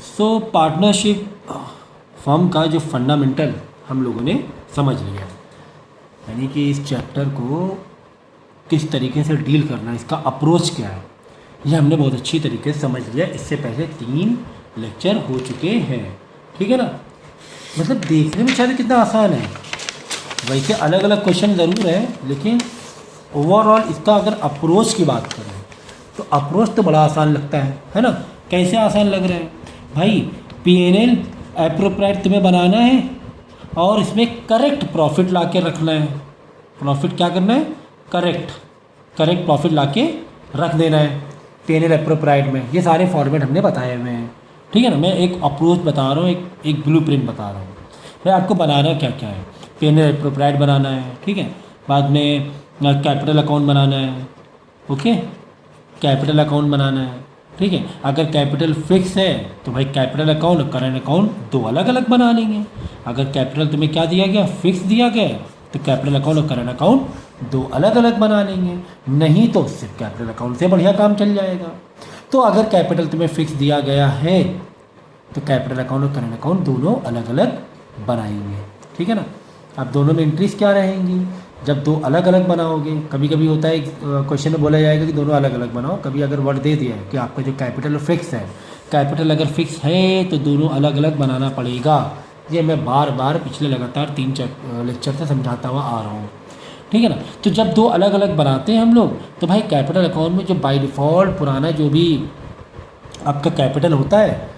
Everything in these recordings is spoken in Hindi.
सो पार्टनरशिप फर्म का जो फंडामेंटल हम लोगों ने समझ लिया, यानी कि इस चैप्टर को किस तरीके से डील करना है, इसका अप्रोच क्या है, ये हमने बहुत अच्छी तरीके से समझ लिया। इससे पहले 3 लेक्चर हो चुके हैं, ठीक है ना। मतलब देखने में शायद कितना आसान है, वैसे अलग अलग क्वेश्चन ज़रूर है, लेकिन ओवरऑल इसका अगर अप्रोच की बात करें तो अप्रोच तो बड़ा आसान लगता है ना। कैसे आसान लग रहा है भाई? P&L एप्रोप्रिएट तुम्हें बनाना है और इसमें करेक्ट प्रॉफिट ला के रखना है। प्रॉफिट क्या करना है? करेक्ट प्रॉफिट ला के रख देना है P&L एप्रोप्रिएट में। ये सारे फॉर्मेट हमने बताए हुए हैं, ठीक है ना। मैं एक अप्रोच बता रहा हूँ, एक ब्लूप्रिंट बता रहा हूँ भाई आपको बनाना क्या क्या है। P&L एप्रोप्रिएट बनाना है, ठीक है। बाद में कैपिटल अकाउंट बनाना है, ओके, कैपिटल अकाउंट बनाना है, ठीक है। अगर कैपिटल फिक्स है तो भाई कैपिटल अकाउंट और करंट अकाउंट 2 अलग अलग बना लेंगे। अगर कैपिटल तुम्हें क्या दिया गया? फिक्स दिया गया है, तो कैपिटल अकाउंट और करंट अकाउंट 2 अलग अलग बना लेंगे। नहीं तो सिर्फ कैपिटल अकाउंट से बढ़िया काम चल जाएगा। तो अगर कैपिटल तुम्हें फिक्स दिया गया है तो कैपिटल अकाउंट और करंट अकाउंट दोनों अलग अलग बनाएंगे, ठीक है ना। अब दोनों में एंट्रीज क्या रहेंगी? जब 2 अलग अलग बनाओगे, कभी कभी होता है क्वेश्चन में बोला जाएगा कि दोनों अलग अलग बनाओ। कभी अगर वर्ड दे दिया है कि आपका जो कैपिटल फिक्स है, कैपिटल अगर फिक्स है तो दोनों अलग अलग बनाना पड़ेगा। ये मैं बार बार पिछले लगातार 3 लेक्चर से समझाता हुआ आ रहा हूँ, ठीक है ना। तो जब 2 अलग अलग बनाते हैं हम लोग, तो भाई कैपिटल अकाउंट में जो बाय डिफ़ॉल्ट पुराना जो भी आपका कैपिटल होता है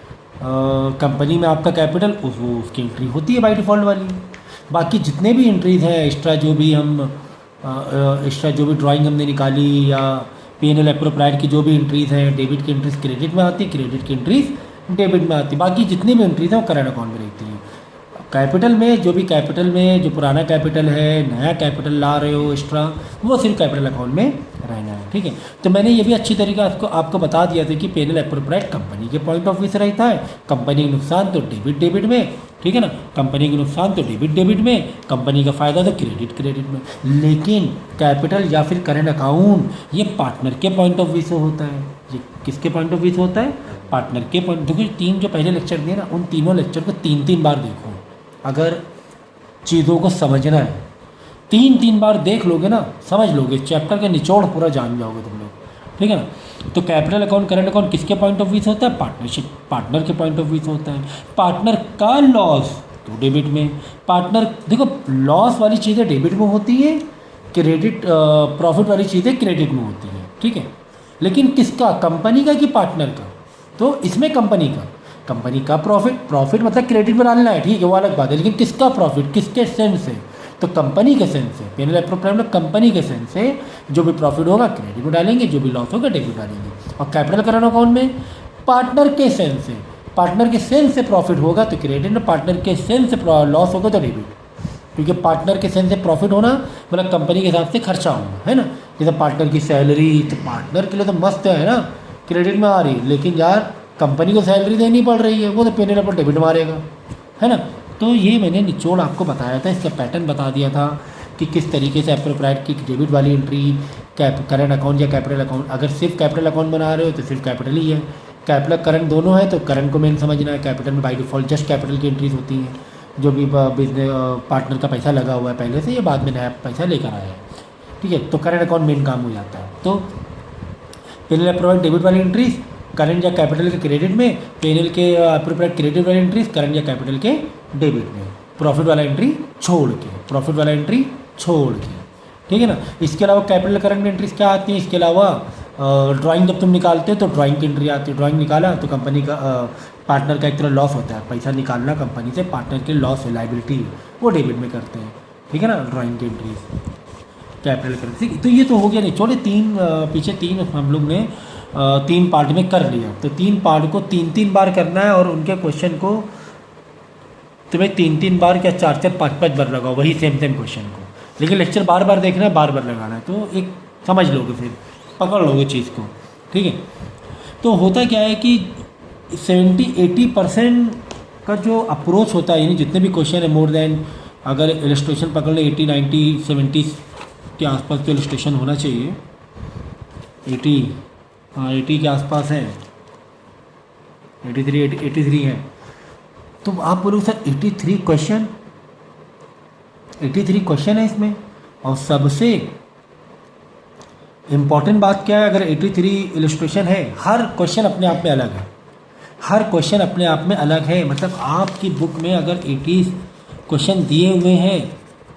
कंपनी में, आपका कैपिटल उसकी एंट्री होती है बाय डिफ़ॉल्ट वाली। बाकी जितने भी एंट्रीज हैं एक्स्ट्रा, जो भी हम एक्स्ट्रा जो भी ड्राइंग हमने निकाली, या P&L एप्रोप्रिएट की जो भी एंट्रीज हैं, डेबिट की एंट्रीज क्रेडिट में आती है, क्रेडिट की एंट्रीज डेबिट में आती है। बाकी जितनी भी एंट्रीज हैं वो करंट अकाउंट में रहती हैं। कैपिटल में जो भी कैपिटल में जो पुराना कैपिटल है, नया कैपिटल ला रहे हो एक्स्ट्रा, वो सिर्फ कैपिटल अकाउंट में रहना है, ठीक है। तो मैंने ये भी अच्छी तरीके आपको बता दिया था कि P&L एप्रोप्रिएट कंपनी के पॉइंट ऑफ व्यू से रहता है। कंपनी के नुकसान तो डेबिट में, ठीक है ना। कंपनी के नुकसान तो डेबिट में, कंपनी का फ़ायदा तो क्रेडिट में। लेकिन कैपिटल या फिर करंट अकाउंट ये पार्टनर के पॉइंट ऑफ व्यू से होता है। ये किसके पॉइंट ऑफ व्यू से होता है? पार्टनर के पॉइंट। देखो 3 जो पहले लेक्चर दिए ना, उन तीनों लेक्चर को 3 बार देखो। अगर चीज़ों को समझना है 3 बार देख लोगे ना, समझ लोगे, चैप्टर का निचोड़ पूरा जान जाओगे तुम लोग, ठीक है ना। तो कैपिटल अकाउंट करंट अकाउंट किसके पॉइंट ऑफ व्यू से होता है? पार्टनरशिप, पार्टनर के पॉइंट ऑफ व्यू से होता है। पार्टनर का लॉस तो डेबिट में। पार्टनर देखो, लॉस वाली चीज़ें डेबिट में होती है, क्रेडिट प्रॉफिट वाली चीज़ें क्रेडिट में होती हैं, ठीक है। लेकिन किसका? कंपनी का कि पार्टनर का? तो इसमें कंपनी का प्रॉफिट मतलब क्रेडिट में डालना है, ठीक है, वो अलग बात है। लेकिन किसका प्रॉफिट, किसके सेंस से? तो कंपनी के सेंस से। P&L एप्रोप्रिएट में कंपनी के सेंस से जो भी प्रॉफिट होगा क्रेडिट में डालेंगे, जो भी लॉस होगा डेबिट डालेंगे। और कैपिटल करंट अकाउंट में पार्टनर के सेंस से, पार्टनर के सेंस से प्रॉफिट होगा तो क्रेडिट में, पार्टनर के सेंस से लॉस होगा तो डेबिट। क्योंकि पार्टनर के सेंस से प्रॉफिट होना मतलब कंपनी के हिसाब से खर्चा होना, है ना। जैसे पार्टनर की सैलरी, तो पार्टनर के लिए तो मस्त है ना, क्रेडिट में आ रही, लेकिन यार कंपनी को सैलरी देनी पड़ रही है, वो तो P&L पर डेबिट मारेगा, है ना। तो ये मैंने निचोड़ आपको बताया था, इसका पैटर्न बता दिया था कि किस तरीके से एप्रोप्रिएट की डेबिट वाली एंट्री, करंट अकाउंट या कैपिटल अकाउंट। अगर सिर्फ कैपिटल अकाउंट बना रहे हो तो सिर्फ कैपिटल ही है, कैपिटल करंट दोनों है तो करंट को मेन समझना है। कैपिटल में बाई डिफ़ॉल्ट जस्ट कैपिटल की एंट्रीज होती हैं, जो भी बिजनेस पार्टनर का पैसा लगा हुआ है पहले से, ये बाद में नया पैसा लेकर आया है, ठीक है। तो करंट अकाउंट मेन काम हो जाता है। तो P&L एप्रोप्रिएट डेबिट वाली एंट्रीज करंट या कैपिटल के क्रेडिट में, P&L के एप्रोप्रिएट क्रेडिट वाली एंट्रीज करंट या कैपिटल के डेबिट में, प्रॉफिट वाला एंट्री छोड़ के, ठीक है ना। इसके अलावा कैपिटल करंट में एंट्रीज क्या आती हैं? इसके अलावा ड्राइंग जब तुम निकालते हो तो ड्राइंग की एंट्री आती है। ड्राइंग निकाला तो कंपनी का पार्टनर का एक तरह लॉस होता है, पैसा निकालना कंपनी से, पार्टनर के लॉस है, लाइबिलिटी है, वो डेबिट में करते हैं, ठीक है ना। ड्राइंग की एंट्रीज कैपिटल करंट, ठीक। तो ये तो हो गया नहीं, छोड़े पीछे 3 हम लोग ने 3 पार्ट में कर लिया। तो 3 पार्ट को 3 बार करना है, और उनके क्वेश्चन को तुम्हें 3 बार क्या 4 5 बार लगाओ, वही सेम क्वेश्चन को। लेकिन लेक्चर बार बार देखना है, बार बार लगाना है, तो एक समझ लोगे, फिर पकड़ लोगे चीज़ को, ठीक है। तो होता क्या है कि 70-80% का जो अप्रोच होता है, यानी जितने भी क्वेश्चन है, मोर देन, अगर इलस्ट्रेशन पकड़ ले 80-90-70 के आसपास तो इलस्ट्रेशन होना चाहिए। 80 के आसपास है, 83 है। तो आप बोलोगे सर 83 क्वेश्चन, 83 क्वेश्चन है इसमें, और सबसे इम्पॉर्टेंट बात क्या है, अगर 83 इलस्ट्रेशन है, हर क्वेश्चन अपने आप में अलग है, हर क्वेश्चन अपने आप में अलग है। मतलब आपकी बुक में अगर 80 क्वेश्चन दिए हुए हैं,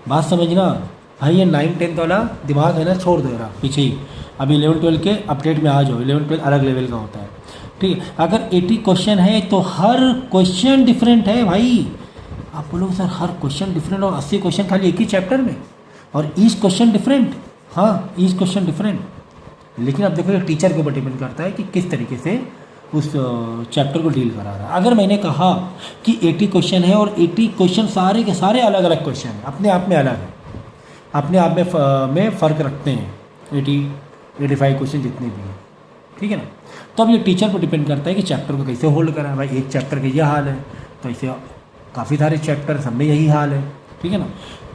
बात समझना भाई, ये 9-10 वाला दिमाग है ना, छोड़ दो यार पीछे ही, अभी 11-12 के अपडेट में आ जाओ। 11-12 अलग लेवल का होता है, ठीक है। अगर 80 क्वेश्चन है तो हर क्वेश्चन डिफरेंट है भाई। आप बोलोगे सर हर क्वेश्चन डिफरेंट, और 80 क्वेश्चन खाली एक ही चैप्टर में, और ईच क्वेश्चन डिफरेंट। हाँ, ईच क्वेश्चन डिफरेंट, लेकिन अब देखो ये टीचर के ऊपर डिपेंड करता है कि किस तरीके से उस चैप्टर को डील करा रहा है। अगर मैंने कहा कि 80 क्वेश्चन है और 80 क्वेश्चन सारे के सारे अलग अलग क्वेश्चन हैं, अपने आप में अलग है, अपने आप में फ़र्क रखते हैं 85 क्वेश्चन जितने भी हैं, ठीक है ना। तो अब ये टीचर पर डिपेंड करता है कि चैप्टर को कैसे होल्ड करा है। भाई एक चैप्टर का ये हाल है, तो ऐसे काफ़ी सारे चैप्टर सब में यही हाल है, ठीक है ना।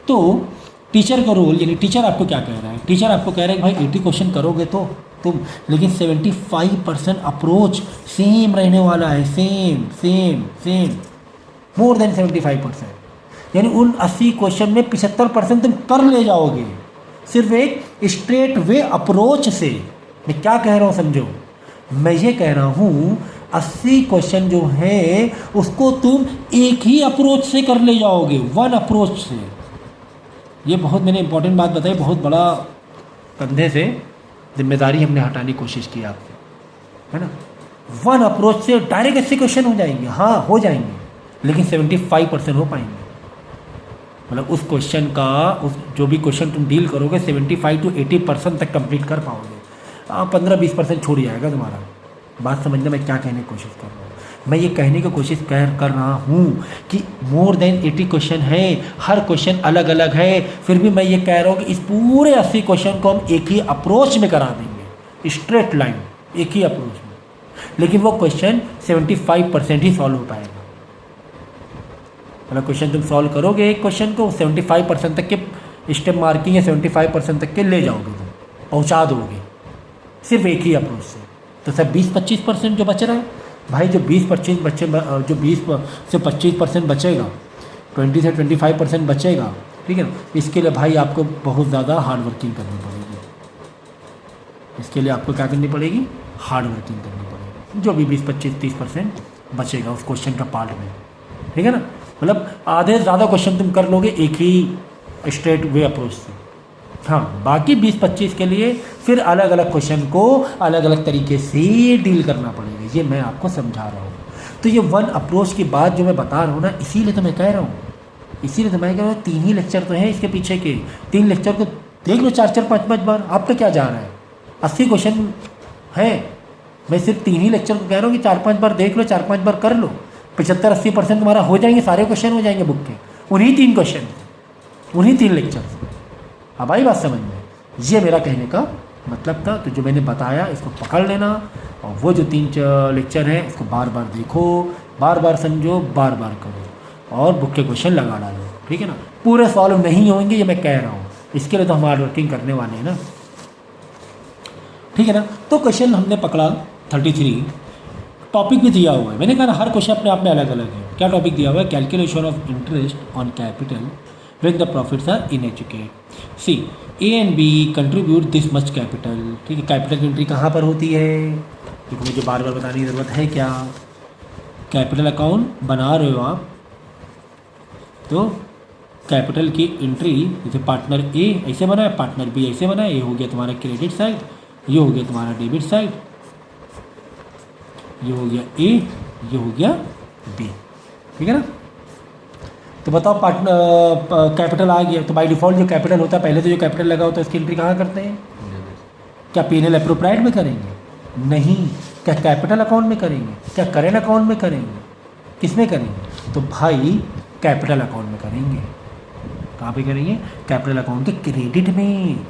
तो टीचर का रोल, यानी टीचर आपको क्या कह रहा है, टीचर आपको कह रहा है कि भाई 80 क्वेश्चन करोगे तो तुम, लेकिन 75% अप्रोच सेम रहने वाला है, सेम मोर देन 75%, यानी उन 80 क्वेश्चन में 75% तुम कर ले जाओगे, सिर्फ एक स्ट्रेट वे अप्रोच से। मैं क्या कह रहा हूँ समझो, मैं ये कह रहा हूँ 80 क्वेश्चन जो है उसको तुम एक ही अप्रोच से कर ले जाओगे, वन अप्रोच से। ये बहुत मैंने इंपॉर्टेंट बात बताई, बहुत बड़ा कंधे से जिम्मेदारी हमने हटाने की कोशिश की आपसे, है ना। वन अप्रोच से डायरेक्ट 80 क्वेश्चन हो जाएंगे, हाँ हो जाएंगे, लेकिन 75% हो पाएंगे। मतलब उस क्वेश्चन का, उस जो भी क्वेश्चन तुम डील करोगे 75 to 80% तक कंप्लीट कर पाओगे। 15-20% छूट जाएगा तुम्हारा। बात समझना मैं क्या कहने की कोशिश कर रहा हूँ। मैं ये कहने की कोशिश कर रहा हूँ कि मोर देन 80 क्वेश्चन है, हर क्वेश्चन अलग अलग है, फिर भी मैं ये कह रहा हूँ कि इस पूरे 80 क्वेश्चन को हम एक ही अप्रोच में करा देंगे, स्ट्रेट लाइन, एक ही अप्रोच में। लेकिन वो क्वेश्चन 75% ही सॉल्व हो पाएगा। मतलब क्वेश्चन तुम सॉल्व करोगे एक क्वेश्चन को, 75% तक के स्टेप मार्किंग या 75% तक के ले जाओगे, तुम पहुँचा दोगे सिर्फ एक ही अप्रोच से। तो सर 20-25% जो बच रहा है भाई, जो 20-25 बच्चे, जो 20 से 25% बचेगा, 20 से 25% बचेगा, ठीक है ना। इसके लिए भाई आपको बहुत ज़्यादा हार्ड वर्किंग करनी पड़ेगी। इसके लिए आपको क्या करनी पड़ेगी, हार्ड वर्किंग करनी पड़ेगी। जो भी 20-25-30% बचेगा उस क्वेश्चन का पार्ट में, ठीक है ना। मतलब आधे से ज़्यादा क्वेश्चन तुम कर लोगे एक ही स्ट्रेट वे अप्रोच से। हाँ, बाकी 20-25 के लिए फिर अलग अलग क्वेश्चन को अलग अलग तरीके से डील करना पड़ेगा। ये मैं आपको समझा रहा हूँ। तो ये वन अप्रोच की बात जो मैं बता रहा हूँ ना, इसीलिए तो मैं कह रहा हूँ, इसीलिए तो मैं कह रहा हूँ 3 ही लेक्चर तो हैं इसके पीछे के। 3 लेक्चर को देख लो 4-4 5-5 बार, आपका क्या जा रहा है। 80 क्वेश्चन है, मैं सिर्फ 3 ही लेक्चर को कह रहा हूँ कि 4-5 बार देख लो, 4-5 बार कर लो, 75-80% तुम्हारा हो जाएंगे, सारे क्वेश्चन हो जाएंगे बुक के, उन्हीं 3 क्वेश्चन, उन्हीं 3 लेक्चर। अब आई बात समझ में, ये मेरा कहने का मतलब था। तो जो मैंने बताया इसको पकड़ लेना, और वो जो 3 लेक्चर हैं इसको बार बार देखो, बार बार समझो, बार बार करो, और बुक के क्वेश्चन लगा डालो, ठीक है ना। पूरे सॉल्व नहीं होंगे ये मैं कह रहा हूँ, इसके लिए तो हम हार्ड वर्किंग करने वाले हैं ना, ठीक है ना। तो क्वेश्चन हमने पकड़ा 33, टॉपिक भी दिया हुआ है। मैंने कहा ना हर क्वेश्चन अपने आप में अलग अलग है। क्या टॉपिक दिया हुआ है, calculation of interest on capital when the profits are ineducate. See, A and B contribute this much capital. ठीक है, कैपिटल की एंट्री कहाँ पर होती है, क्योंकि मुझे बार बार बताने की ज़रूरत है क्या। कैपिटल अकाउंट बना रहे हो आप, तो कैपिटल की एंट्री जैसे पार्टनर ए ऐसे बना है, पार्टनर बी ऐसे बना है। ये हो गया तुम्हारा क्रेडिट साइड, ये हो गया तुम्हारा डेबिट साइड, ये हो गया ए, ये हो गया बी, ठीक है ना। तो बताओ पार्टनर कैपिटल आ गया, तो बाय डिफ़ॉल्ट जो कैपिटल होता है, पहले तो जो कैपिटल लगा होता है उसकी एंट्री कहाँ करते हैं, क्या P&L एप्रोप्राइट में करेंगे, नहीं, क्या कैपिटल अकाउंट में करेंगे, क्या करेंट अकाउंट में करेंगे, किस में करेंगे, तो भाई कैपिटल अकाउंट में करेंगे। कहाँ पे करेंगे, कैपिटल अकाउंट के क्रेडिट में।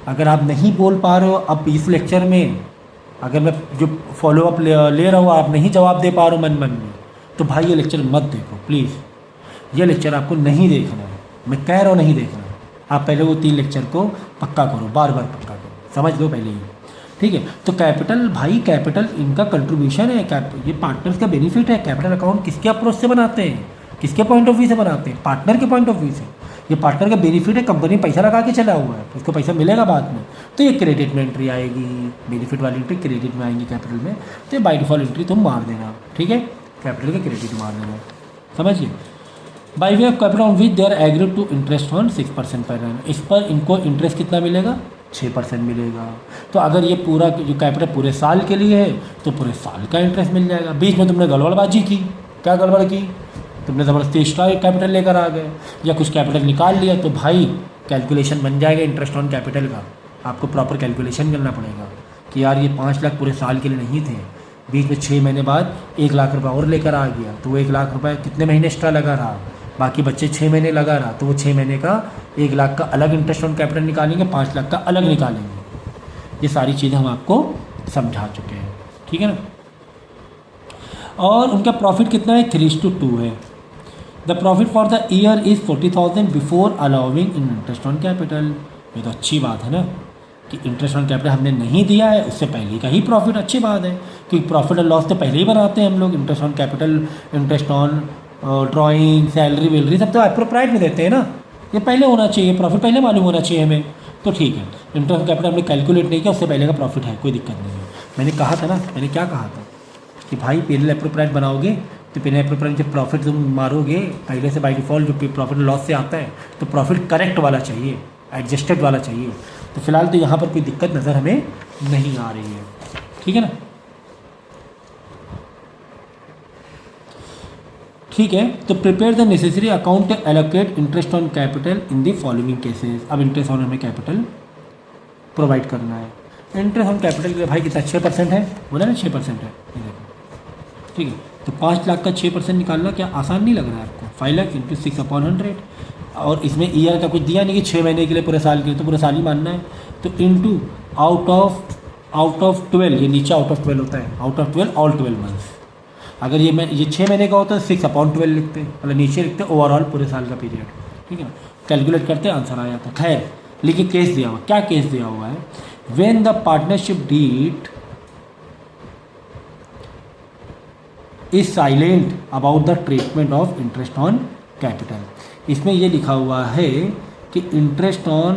अगर आप नहीं बोल पा रहे हो अब इस लेक्चर में, अगर मैं जो फॉलोअप ले रहा हूँ आप नहीं जवाब दे पा रहे हो मन मन में, तो भाई ये लेक्चर मत देखो प्लीज़। ये लेक्चर आपको नहीं देखना है, मैं कह रहा हूँ नहीं देखना है। आप पहले वो 3 लेक्चर को पक्का करो, बार बार पक्का करो, समझ लो पहले ही। ठीक है। तो कैपिटल भाई, कैपिटल इनका कंट्रीब्यूशन है, ये पार्टनर्स का बेनिफिट है। कैपिटल अकाउंट किसके अप्रोच से बनाते हैं, किसके पॉइंट ऑफ व्यू से बनाते हैं, पार्टनर के पॉइंट ऑफ व्यू से। ये पार्टनर का बेनिफिट है, कंपनी पैसा लगा के चला हुआ है, उसको पैसा मिलेगा बाद में, तो ये क्रेडिट में एंट्री आएगी, बेनिफिट वाली एंट्री क्रेडिट में आएंगी कैपिटल में, तो ये बाई डिफॉल्ट एंट्री तुम मार देना, ठीक है, कैपिटल के क्रेडिट मार देना, समझिए। By way of capital on which they are agreed to interest on 6% per annum, इस पर इनको इंटरेस्ट कितना मिलेगा, 6% मिलेगा। तो अगर ये पूरा जो कैपिटल पूरे साल के लिए है तो पूरे साल का इंटरेस्ट मिल जाएगा। बीच में तुमने गड़बड़बाजी की, क्या गड़बड़ की, तुमने ज़बरदस्ती एक्स्ट्रा कैपिटल लेकर आ गए या कुछ कैपिटल निकाल लिया, तो भाई कैलकुलेशन बन जाएगा इंटरेस्ट ऑन कैपिटल का। आपको प्रॉपर कैलकुलेशन करना पड़ेगा कि यार ये 5 लाख पूरे साल के लिए नहीं थे, बीच में 6 महीने बाद 1 लाख रुपये और लेकर आ गया, तो वो 1 लाख रुपये कितने महीने एक्स्ट्रा लगा रहा, बाकी बच्चे 6 महीने लगा रहा, तो वो 6 महीने का 1 लाख का अलग इंटरेस्ट ऑन कैपिटल निकालेंगे, 5 लाख का अलग निकालेंगे। ये सारी चीज़ें हम आपको समझा चुके हैं, ठीक है ना। और उनका प्रॉफिट कितना है, 3:2 है। The profit for the year is 40,000 before allowing in interest on capital. ये तो अच्छी बात है ना कि इंटरेस्ट ऑन कैपिटल हमने नहीं दिया है, उससे पहले का ही प्रॉफिट, अच्छी बात है, क्योंकि प्रॉफिट और लॉस तो पहले ही बनाते हैं हम लोग। Interest on capital, interest on drawing, salary वैलरी सब तो प्रोप्राइट में देते हैं ना, ये पहले होना चाहिए, प्रॉफिट पहले मालूम होना चाहिए हमें, तो ठीक है। इंटरेस्ट ऑन कैपिटल हमने कैलकुलेट नहीं किया, उससे पहले का प्रॉफिट है, कोई दिक्कत नहीं है। मैंने कहा था ना, मैंने क्या कहा था कि भाई पीएनएल अप्रोप्राइट बनाओगे तो पीएनएल अप्रोप्राइट जब प्रॉफिट तुम मारोगे पहले से बाई डिफ़ॉल्ट जो प्रॉफिट लॉस से आता है, तो प्रॉफिट करेक्ट वाला चाहिए, एडजस्टेड वाला चाहिए। तो फिलहाल तो यहाँ पर कोई दिक्कत नज़र हमें नहीं आ रही है, ठीक है ना। ठीक है, तो prepare the necessary account to allocate interest on capital in the following cases. अब इंटरेस्ट ऑन हमें कैपिटल प्रोवाइड करना है। इंटरेस्ट ऑन कैपिटल के भाई कितना, 6% है, बोला ना 6% है, ये देखो, ठीक है। तो 5 लाख का 6% निकालना क्या आसान नहीं लग रहा है आपको, 5 लाख इंटू 6/100, और इसमें ईयर का कुछ दिया नहीं कि 6 महीने के लिए पूरे साल के लिए, तो पूरे साल ही मानना है, तो इंटू आउट ऑफ 12, ये नीचे आउट ऑफ 12 होता है, आउट ऑफ 12 ऑल 12 मंथ्स। अगर ये 6 महीने का होता है 6/12 लिखते, मतलब नीचे लिखते ओवरऑल पूरे साल का पीरियड, ठीक है ना। कैलकुलेट करते आंसर आ जाता। खैर, लेकिन केस दिया हुआ, क्या केस दिया हुआ है, when the partnership deed is silent about the treatment of interest on capital. इसमें ये लिखा हुआ है कि इंटरेस्ट ऑन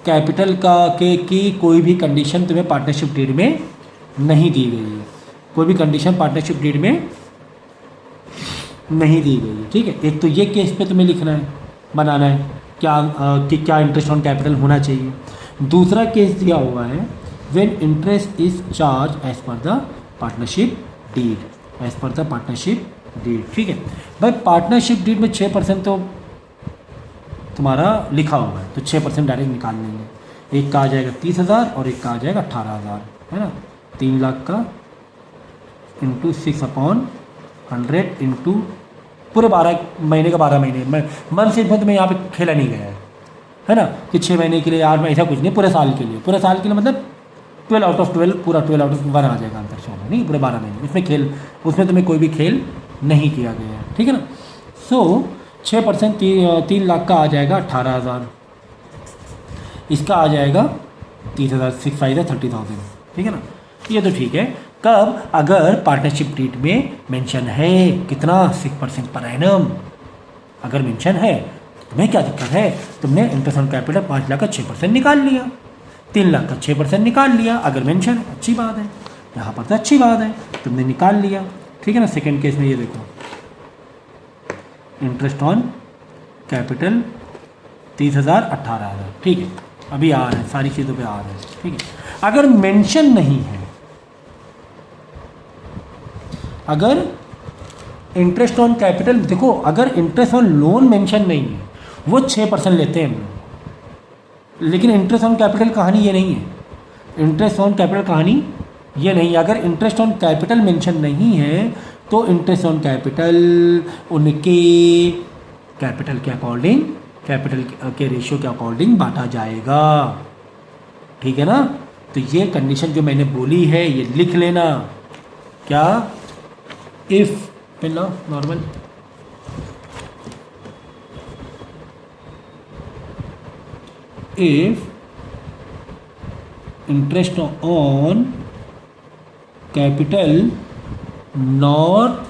कैपिटल की कोई भी कंडीशन तुम्हें पार्टनरशिप डीड में नहीं दी गई है, कोई भी कंडीशन पार्टनरशिप डीड में नहीं दी गई है, ठीक है। एक तो ये केस पे तुम्हें लिखना है, बनाना है कि क्या इंटरेस्ट ऑन कैपिटल होना चाहिए। दूसरा केस दिया हुआ है when interest is charge as per the partnership deed, as per the partnership deed, ठीक है। भाई पार्टनरशिप डीड में 6% तो तुम्हारा लिखा हुआ है, तो 6% डायरेक्ट निकाल लेंगे। एक का आ जाएगा 30,000 और एक का आ जाएगा 18,000, है ना। 3 लाख का इंटू 6/100 इंटू पूरे 12 महीने का 12 महीने, मन से तो मैं यहाँ पे खेला नहीं गया है ना, कि 6 महीने के लिए यार मैं ऐसा कुछ नहीं, पूरे साल के लिए, पूरे साल के लिए मतलब 12 आउट ऑफ 12, पूरा 12 आउट ऑफ 1 आ जाएगा आंसर, शो नहीं पूरे 12 महीने, उसमें तुम्हें कोई भी खेल नहीं किया गया है, ठीक है ना। सो 6% 3 लाख का आ जाएगा 18,000, इसका आ जाएगा 30,000, 6 5 30,000, ठीक है ना। ये तो ठीक है। कब, अगर पार्टनरशिप डीड में मेंशन है कितना, 6% पर एनम, अगर मेंशन है तो तुम्हें क्या दिक्कत है, तुमने इंटरेस्ट ऑन कैपिटल 5 लाख का 6% निकाल लिया, 3 लाख का 6% निकाल लिया, अगर मेंशन है अच्छी बात है, यहाँ पर तो अच्छी बात है, तुमने निकाल लिया, ठीक है ना। सेकेंड केस में ये देखो, इंटरेस्ट ऑन कैपिटल 30,000 18,000, ठीक है, अभी आ रहे हैं, सारी चीज़ों पे आ रहे हैं, ठीक है। अगर मेंशन नहीं है, अगर इंटरेस्ट ऑन कैपिटल, देखो अगर इंटरेस्ट ऑन लोन मेंशन नहीं है वो 6% लेते हैं हम लोग, लेकिन इंटरेस्ट ऑन कैपिटल कहानी ये नहीं है, इंटरेस्ट ऑन कैपिटल कहानी ये नहीं है। अगर इंटरेस्ट ऑन कैपिटल मेंशन नहीं है तो इंटरेस्ट ऑन कैपिटल उनके कैपिटल के अकॉर्डिंग, कैपिटल के रेशियो के अकॉर्डिंग बांटा जाएगा, ठीक है ना। तो ये कंडीशन जो मैंने बोली है ये लिख लेना, क्या, इफ पहला normal, if interest on capital not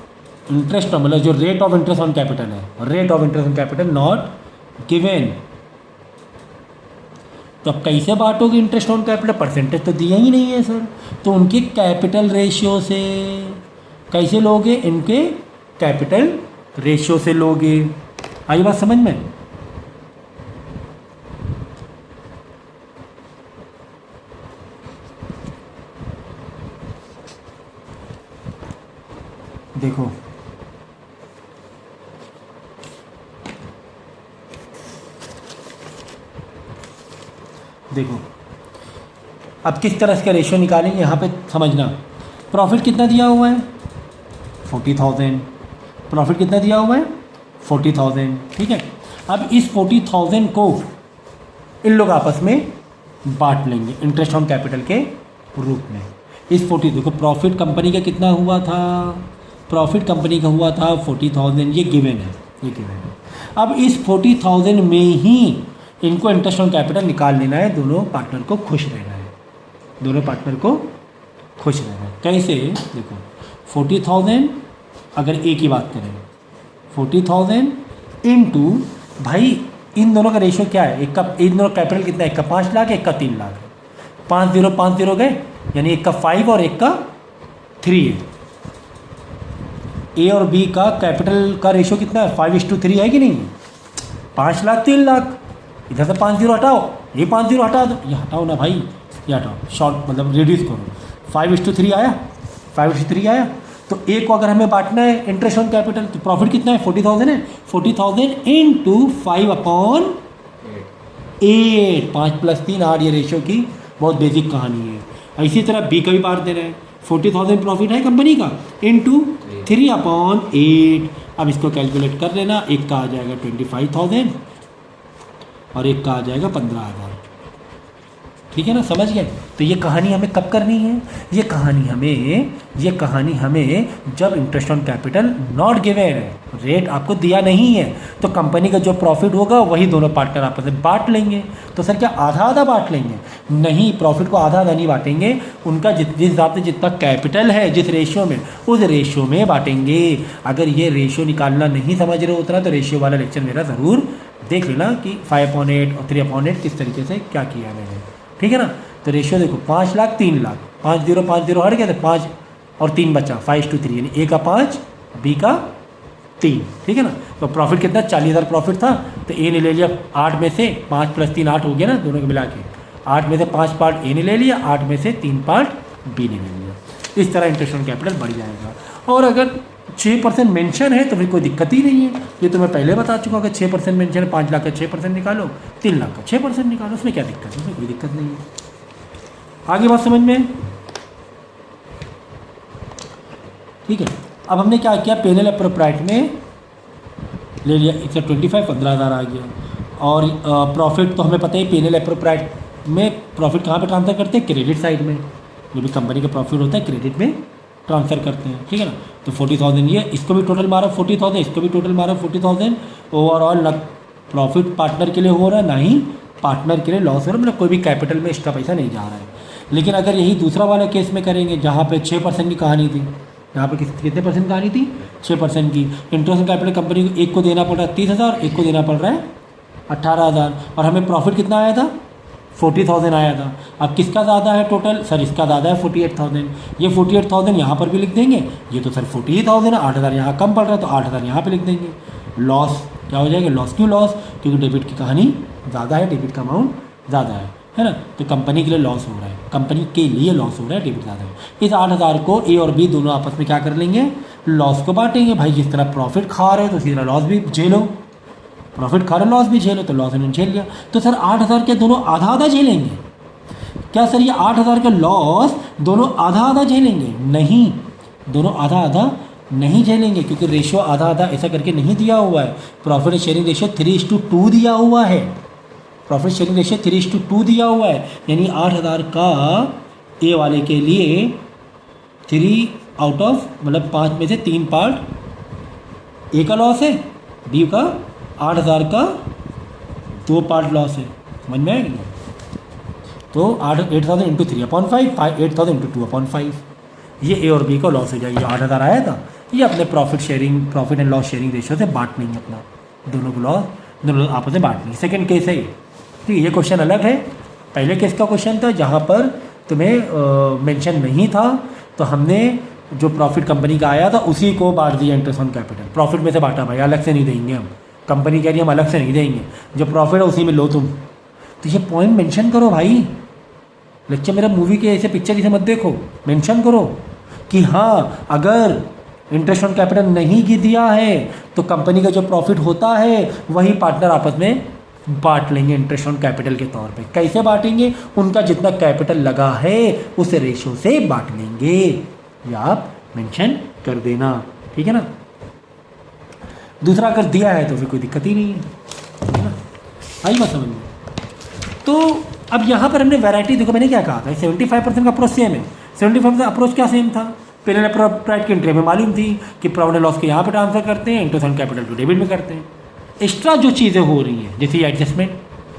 interest मतलब जो rate of interest on capital है, rate of interest on capital not given. तो अब कैसे बांटोगे इंटरेस्ट ऑन कैपिटल? परसेंटेज तो दिया ही नहीं है सर, तो उनके कैपिटल रेशियो से कैसे लोगे? इनके कैपिटल रेशियो से लोगे। आई बात समझ में? देखो देखो अब किस तरह इसका रेशियो निकालेंगे यहाँ पे समझना। प्रॉफिट कितना दिया हुआ है? 40,000। प्रॉफिट कितना दिया हुआ है? 40,000। ठीक है, अब इस 40,000 को इन लोग आपस में बांट लेंगे इंटरेस्ट ऑन कैपिटल के रूप में। इस 40 देखो प्रॉफिट कंपनी का कितना हुआ था? प्रॉफिट कंपनी का हुआ था 40,000, ये गिवन है, ये गिवन है। अब इस 40,000 में ही इनको इंटरेस्ट ऑन कैपिटल निकाल लेना है, दोनों पार्टनर को खुश रहना है, दोनों पार्टनर को खुश रहना है। कैसे? देखो 40,000 अगर ए की बात करें, 40,000 इंटू भाई इन दोनों का रेशियो क्या है? एक का इन दोनों कैपिटल कितना है? एक का 5 लाख, एक का 3 लाख। 5 0 5 0 गए, यानी एक का 5 और एक का 3 है। ए और बी का कैपिटल का रेशियो कितना है? 5:3 है कि नहीं? 5 लाख 3 लाख, इधर से 5 0 हटाओ, ये 5 0 हटा दो, ये हटाओ ना भाई, ये हटाओ, शॉर्ट मतलब रिड्यूस करो। 5:3 आया, 5:3 आया। तो ए को अगर हमें बांटना है इंटरेस्ट ऑन कैपिटल, तो प्रॉफिट कितना है? 40,000 है। 40,000 इंटू 5/8, 5 + 3 8, ये रेशियो की बहुत बेसिक कहानी है। इसी तरह बी का भी बांट दे रहे हैं। 40,000 प्रॉफिट है कंपनी का, इंटू 3/8। अब इसको कैलकुलेट कर लेना, एक का आ जाएगा 25,000 और एक का आ जाएगा 15,000। ठीक है ना, समझ गए? तो ये कहानी हमें कब करनी है? ये कहानी हमें जब interest on capital not given है, रेट आपको दिया नहीं है, तो कंपनी का जो प्रॉफिट होगा वही दोनों पार्टनर आपस में बांट लेंगे। तो सर क्या आधा आधा बांट लेंगे? नहीं, प्रॉफिट को आधा आधा नहीं बांटेंगे, उनका जिस हिसाब से जितना कैपिटल है, जिस रेशियो में, उस रेशियो में बांटेंगे। अगर ये रेशियो निकालना नहीं समझ रहे उतना, तो रेशियो वाला लेक्चर मेरा ज़रूर देख लेना कि 5/8 और 3/8 किस तरीके से क्या किया मैंने। ठीक है ना? तो रेशियो देखो 5 लाख 3 लाख, 5 0 5 0 हट गया, तो 5 और 3 बचा, 5:3, यानी ए का 5 बी का 3। ठीक है ना? तो प्रॉफिट कितना? 40,000 प्रॉफिट था, तो ए ने ले लिया 8 में से 5 + 3 8 हो गया ना, दोनों को मिला के 8 में से 5 पार्ट ए ने ले लिया, 8 में से 3 पार्ट बी ने ले लिया। इस तरह इंटरेस्ट ऑन कैपिटल बढ़ जाएगा। और अगर 6% मेंशन है तो फिर कोई दिक्कत ही नहीं है, ये तो मैं पहले बता चुका हूँ। अगर 6% मेंशन है, 5 लाख का 6% निकालो, 3 लाख का 6% निकालो, उसमें क्या दिक्कत है? उसमें कोई दिक्कत नहीं है। आगे बात समझ में? ठीक है, अब हमने क्या किया? पेनल प्रोप्राइट में ले लिया, इससे 25 15,000 आ गया। और प्रॉफिट तो हमें पता है, पेनल प्रोप्राइट में प्रॉफिट कहाँ पे ट्रांसफ़र करते हैं? क्रेडिट साइड में। जो भी कंपनी का प्रॉफिट होता है क्रेडिट में ट्रांसफ़र करते हैं। ठीक है ना? तो 40,000 ये, इसको भी टोटल मारा 40,000, इसको भी टोटल मारा 40,000। ओवरऑल प्रॉफिट पार्टनर के लिए हो रहा है, ना ही पार्टनर के लिए लॉस हो रहा है, मतलब कोई भी कैपिटल में एक्स्ट्रा पैसा नहीं जा रहा है। लेकिन अगर यही दूसरा वाला केस में करेंगे, जहाँ पे 6% की कहानी थी, यहाँ पे कितने परसेंट कहानी थी? 6% की। इंटरेस्ट ऑन कैपिटल कंपनी को एक को देना पड़ रहा है 30,000, एक को देना पड़ रहा है 18,000, और हमें प्रॉफिट कितना आया था? 40,000 आया था। अब किसका ज़्यादा है टोटल? सर इसका ज़्यादा है 48,000। ये 48,000 यहाँ पर भी लिख देंगे, ये तो सर 48,000 है, 8,000 यहाँ कम पड़ रहा है, तो 8,000 यहाँ पे लिख देंगे। लॉस क्या हो जाएगा? लॉस। क्यों लॉस? क्योंकि डेबिट की कहानी ज़्यादा है, डेबिट का अमाउंट ज़्यादा है ना? तो कंपनी के लिए लॉस हो रहा है, कंपनी के लिए लॉस हो रहा है, डेबिट ज़्यादा है। इस 8,000 को ए और बी दोनों आपस में क्या कर लेंगे? लॉस को बांटेंगे। भाई जिस तरह प्रॉफिट खा रहे हो तो उसी तरह लॉस भी झेलो, प्रॉफिट खा रहे लॉस भी झेलो, तो लॉस इन्होंने झेल लिया। तो सर 8,000 के दोनों आधा आधा झेलेंगे क्या सर? ये 8,000 का लॉस दोनों आधा आधा झेलेंगे? नहीं, दोनों आधा आधा नहीं झेलेंगे, क्योंकि रेशियो आधा आधा ऐसा करके नहीं दिया हुआ है। प्रॉफिट शेयरिंग रेशियो 3:2 दिया हुआ है, प्रॉफिट शेयरिंग रेशियो 3:2 दिया हुआ है। यानी 8,000 का ए वाले के लिए 3 आउट ऑफ मतलब 5 में से 3 पार्ट ए का लॉस है, बी का 8,000 का 2 पार्ट लॉस है। समझ में आएगा? तो 8,000 इंटू 3/5, 8,000 इंटू 2/5, ये ए और बी का लॉस हो जाएगा। 8,000 आया था, ये अपने profit and loss sharing ratio से बांट लेंगे अपना, दोनों को लॉस दोनों आपस में बांट लेंगे। सेकेंड केस है ठीक है, ये क्वेश्चन अलग है। पहले केस का क्वेश्चन था जहाँ पर तुम्हें मेंशन नहीं था, तो हमने जो प्रॉफिट कंपनी का आया था उसी को बांट दिया इंटरेस्ट ऑन कैपिटल, प्रॉफिट में से बांटा भाई, अलग से नहीं देंगे हम, कंपनी कह रही है हम अलग से नहीं देंगे, जो प्रॉफिट है उसी में लो तुम। तो ये पॉइंट मेंशन करो भाई, लेक्चर मेरा मूवी के ऐसे पिक्चर इसे मत देखो, मेंशन करो कि हाँ अगर इंटरेस्ट ऑन कैपिटल नहीं की दिया है तो कंपनी का जो प्रॉफिट होता है वही पार्टनर आपस में बांट लेंगे इंटरेस्ट ऑन कैपिटल के तौर पे। कैसे बांटेंगे? उनका जितना कैपिटल लगा है उस रेशो से बांट लेंगे, ये आप मेंशन कर देना, ठीक है ना। दूसरा अगर दिया है तो फिर कोई दिक्कत ही नहीं है ना, आई बात समझ में। तो अब यहाँ पर हमने वैरायटी देखो, मैंने क्या कहा था 75% का अप्रोच सेम है। 75% अप्रोच क्या सेम था? पहले प्राइट की एंट्री में मालूम थी कि प्रॉफिट एंड लॉस के यहाँ पे ट्रांसफर करते हैं, interest on capital to debit में करते हैं। एक्स्ट्रा जो चीज़ें हो रही हैं जैसे एडजस्टमेंट,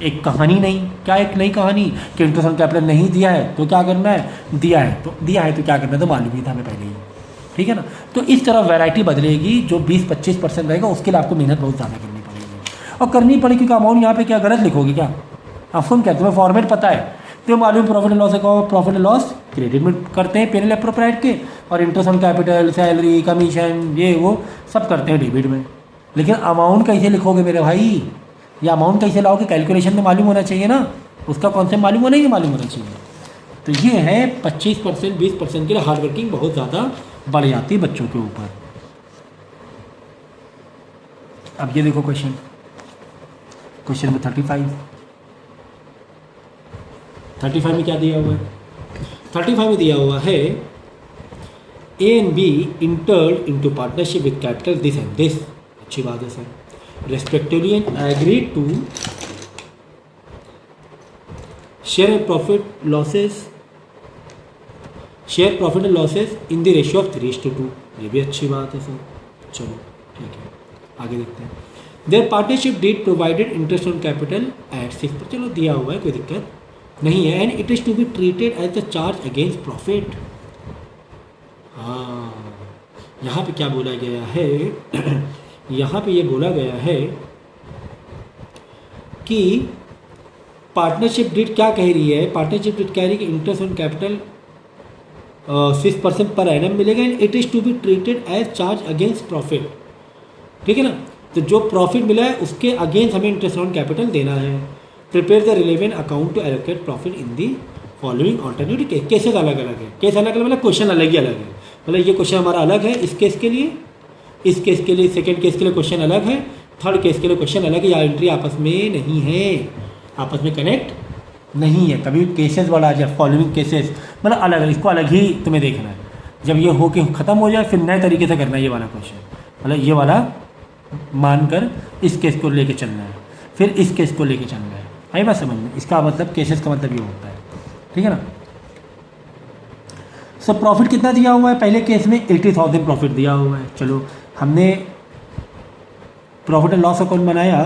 एक कहानी नहीं, क्या एक नई कहानी कि इंटरेस्ट ऑन कैपिटल नहीं दिया है तो क्या करना है, दिया है तो क्या करना है, तो मालूम ही था हमें पहले ही, ठीक है ना। तो इस तरह वैरायटी बदलेगी, जो 20-25% रहेगा उसके लिए आपको मेहनत बहुत ज़्यादा करनी पड़ेगी, और करनी पड़ेगी क्योंकि अमाउंट यहाँ पे क्या गलत लिखोगे क्या, आपको क्या तुम्हें फॉर्मेट पता है तो मालूम, profit and loss account, profit and loss credit में करते हैं P&L एप्रोप्रिएट के, और interest on capital, salary, commission, ये वो सब करते हैं डेबिट में। लेकिन अमाउंट कैसे लिखोगे मेरे भाई, या अमाउंट कैसे लाओगे, कैलकुलेशन में मालूम होना चाहिए ना, उसका कॉन्सेप्ट मालूम होना ही मालूम होना चाहिए। तो ये है 25% 20% के लिए हार्ड वर्किंग बहुत ज़्यादा बढ़ जाती है बच्चों के ऊपर। अब ये देखो क्वेश्चन में 35 में क्या दिया हुआ है, 35 में दिया हुआ है A and B entered into partnership with capital this and this, अच्छी बात है sir, respectively and agree to share profit and losses in the ratio of 3:2, ये भी अच्छी बात है सर। चलो ठीक है, आगे देखते हैं। Their partnership deed provided interest on capital at 6%, चलो दिया हुआ है, कोई दिक्कत नहीं है। And it is to be treated as the charge against profit. हाँ, यहाँ पे क्या बोला गया है यहाँ पे ये बोला गया है कि पार्टनरशिप डीड क्या कह रही है, पार्टनरशिप डीड कह रही है कि interest on capital 6% per annum मिलेगा, and it is to be treated as charge against profit, ठीक है ना। तो जो प्रॉफिट मिला है उसके अगेंस्ट हमें इंटरेस्ट ऑन कैपिटल देना है। Prepare the relevant account to allocate profit in the following alternative cases, अलग अलग है, केस अलग अलग मतलब क्वेश्चन अलग ही अलग है, मतलब ये क्वेश्चन हमारा अलग है इस केस के लिए, इस केस के लिए, सेकेंड केस के लिए क्वेश्चन अलग है, थर्ड केस के लिए क्वेश्चन अलग है, या एंट्री आपस में नहीं है, आपस में कनेक्ट नहीं है। कभी केसेस वाला आ जाए, फॉलोइंग केसेस मतलब अलग है, इसको अलग ही तुम्हें देखना है। जब ये हो के ख़त्म हो जाए फिर नए तरीके से करना है ये वाला क्वेश्चन, मतलब ये वाला मानकर इस केस को लेके चलना है, फिर इस केस को लेके चलना है। आई बात समझ में, इसका मतलब केसेस का मतलब ये होता है, ठीक है ना। सो प्रॉफिट कितना दिया हुआ है, पहले केस में 80,000 प्रॉफिट दिया हुआ है। चलो हमने प्रॉफिट एंड लॉस अकाउंट बनाया,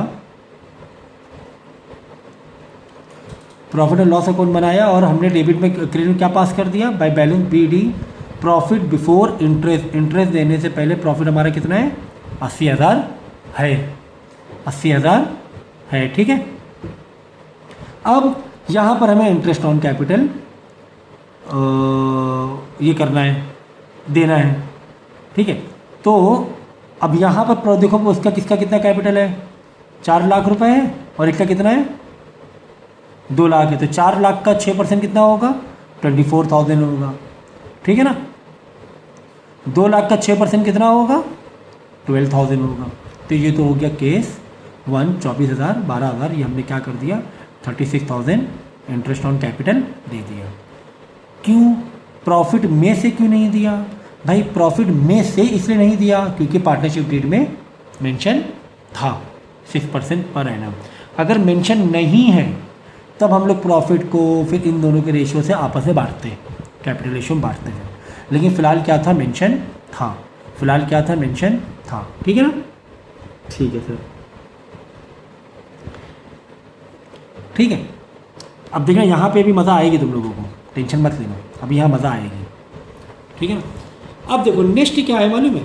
प्रॉफिट एंड लॉस अकाउंट बनाया और हमने डेबिट में क्रेडिट क्या पास कर दिया, by balance BD profit before interest, interest देने से पहले प्रॉफिट हमारा कितना है 80,000 है, 80,000 है, ठीक है। अब यहाँ पर हमें इंटरेस्ट ऑन कैपिटल ये करना है, देना है, ठीक है। तो अब यहाँ पर देखो उसका किसका कितना कैपिटल है, 4 लाख रुपए है, और इसका कितना है 2 लाख है, तो 4 लाख का 6% कितना होगा 24,000 होगा, ठीक है ना। 2 लाख का 6% कितना होगा 12,000 होगा। तो ये तो हो गया केस 1, 24,000, 12,000, ये हमने क्या कर दिया 36,000 इंटरेस्ट ऑन कैपिटल दे दिया। क्यों प्रॉफिट में से क्यों नहीं दिया भाई, प्रॉफिट में से इसलिए नहीं दिया क्योंकि पार्टनरशिप डीड में मेंशन था 6% पर एनम। अगर मेंशन नहीं है तब हम लोग प्रॉफिट को फिर इन दोनों के रेशियो से आपस में बांटते हैं, कैपिटल रेशियो में बांटते हैं। लेकिन फ़िलहाल क्या था, मेंशन था, फ़िलहाल क्या था, मेंशन था, ठीक है ना। ठीक है सर, ठीक है। अब देखना यहाँ पे भी मज़ा आएगी तुम लोगों को, टेंशन मत लेना, अभी यहाँ मज़ा आएगी, ठीक है ना। अब देखो नेक्स्ट क्या है मालूम है,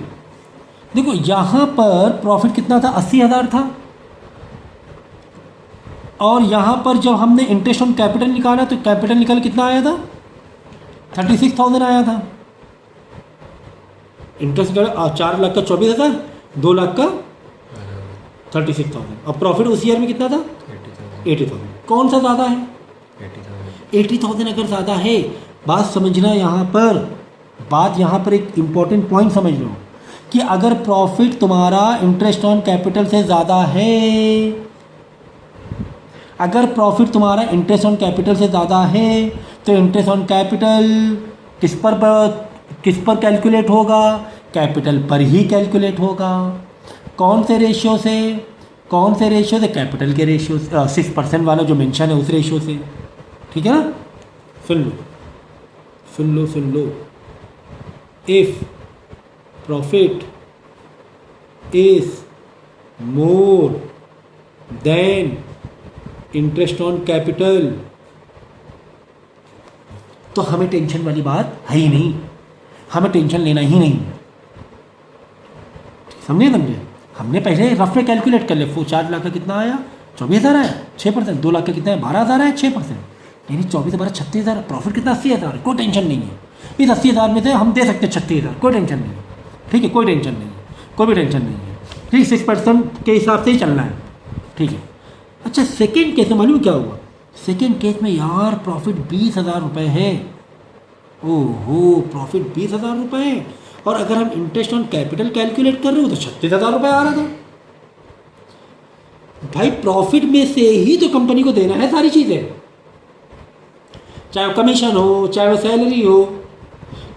देखो यहाँ पर प्रॉफिट कितना था, 80,000 था, और यहाँ पर जब हमने इंटरेस्ट ऑन कैपिटल निकाला तो कैपिटल निकाल कितना आया था, 36,000 आया था। इंटरेस्ट निकाला 4 लाख का 24,000, 2 लाख का 36,000। अब प्रॉफिट उस ईयर में कितना था, 80,000। कौन सा ज़्यादा है, 80,000 अगर ज़्यादा है, बात समझना यहाँ पर, बात यहाँ पर एक इम्पॉर्टेंट पॉइंट समझ लो कि अगर प्रॉफिट तुम्हारा इंटरेस्ट ऑन कैपिटल से ज़्यादा है, अगर प्रॉफिट तुम्हारा इंटरेस्ट ऑन कैपिटल से ज़्यादा है तो इंटरेस्ट ऑन कैपिटल किस पर कैलकुलेट होगा, कैपिटल पर ही कैलकुलेट होगा। कौन से रेशियो से, कौन से रेशियो से, कैपिटल के रेशियो से, 6% वाला जो मेंशन है उस रेशियो से, ठीक है ना। सुन लो सुन लो सुन लो, if profit is more than interest on capital, तो हमें टेंशन वाली बात है ही नहीं, हमें टेंशन लेना ही नहीं, समझे। हमने पहले रफ में कैलकुलेट कर लिया, 4 लाख का कितना आया, 24,000 आया, 6%, 2 लाख का कितना है, 12,000 आया, 6%, यानी 24 से 12 36,000, प्रॉफिट कितना, 80,000, कोई टेंशन नहीं है। इस 80,000 में से हम दे सकते हैं 36,000, कोई टेंशन नहीं है, ठीक है, कोई टेंशन नहीं है, कोई भी टेंशन नहीं है, ठीक, 6% के हिसाब से ही चलना है, ठीक है। अच्छा सेकेंड केस में मालूम क्या हुआ, सेकेंड केस में यार प्रॉफिट 20,000 रुपये है, ओहो प्रॉफिट 20,000 रुपये है, और अगर हम इंटरेस्ट ऑन कैपिटल कैलकुलेट कर रहे हो तो 36,000 रुपये आ रहा था। भाई प्रॉफिट में से ही तो कंपनी को देना है सारी चीज़ें, चाहे वो कमीशन हो, चाहे वो सैलरी हो,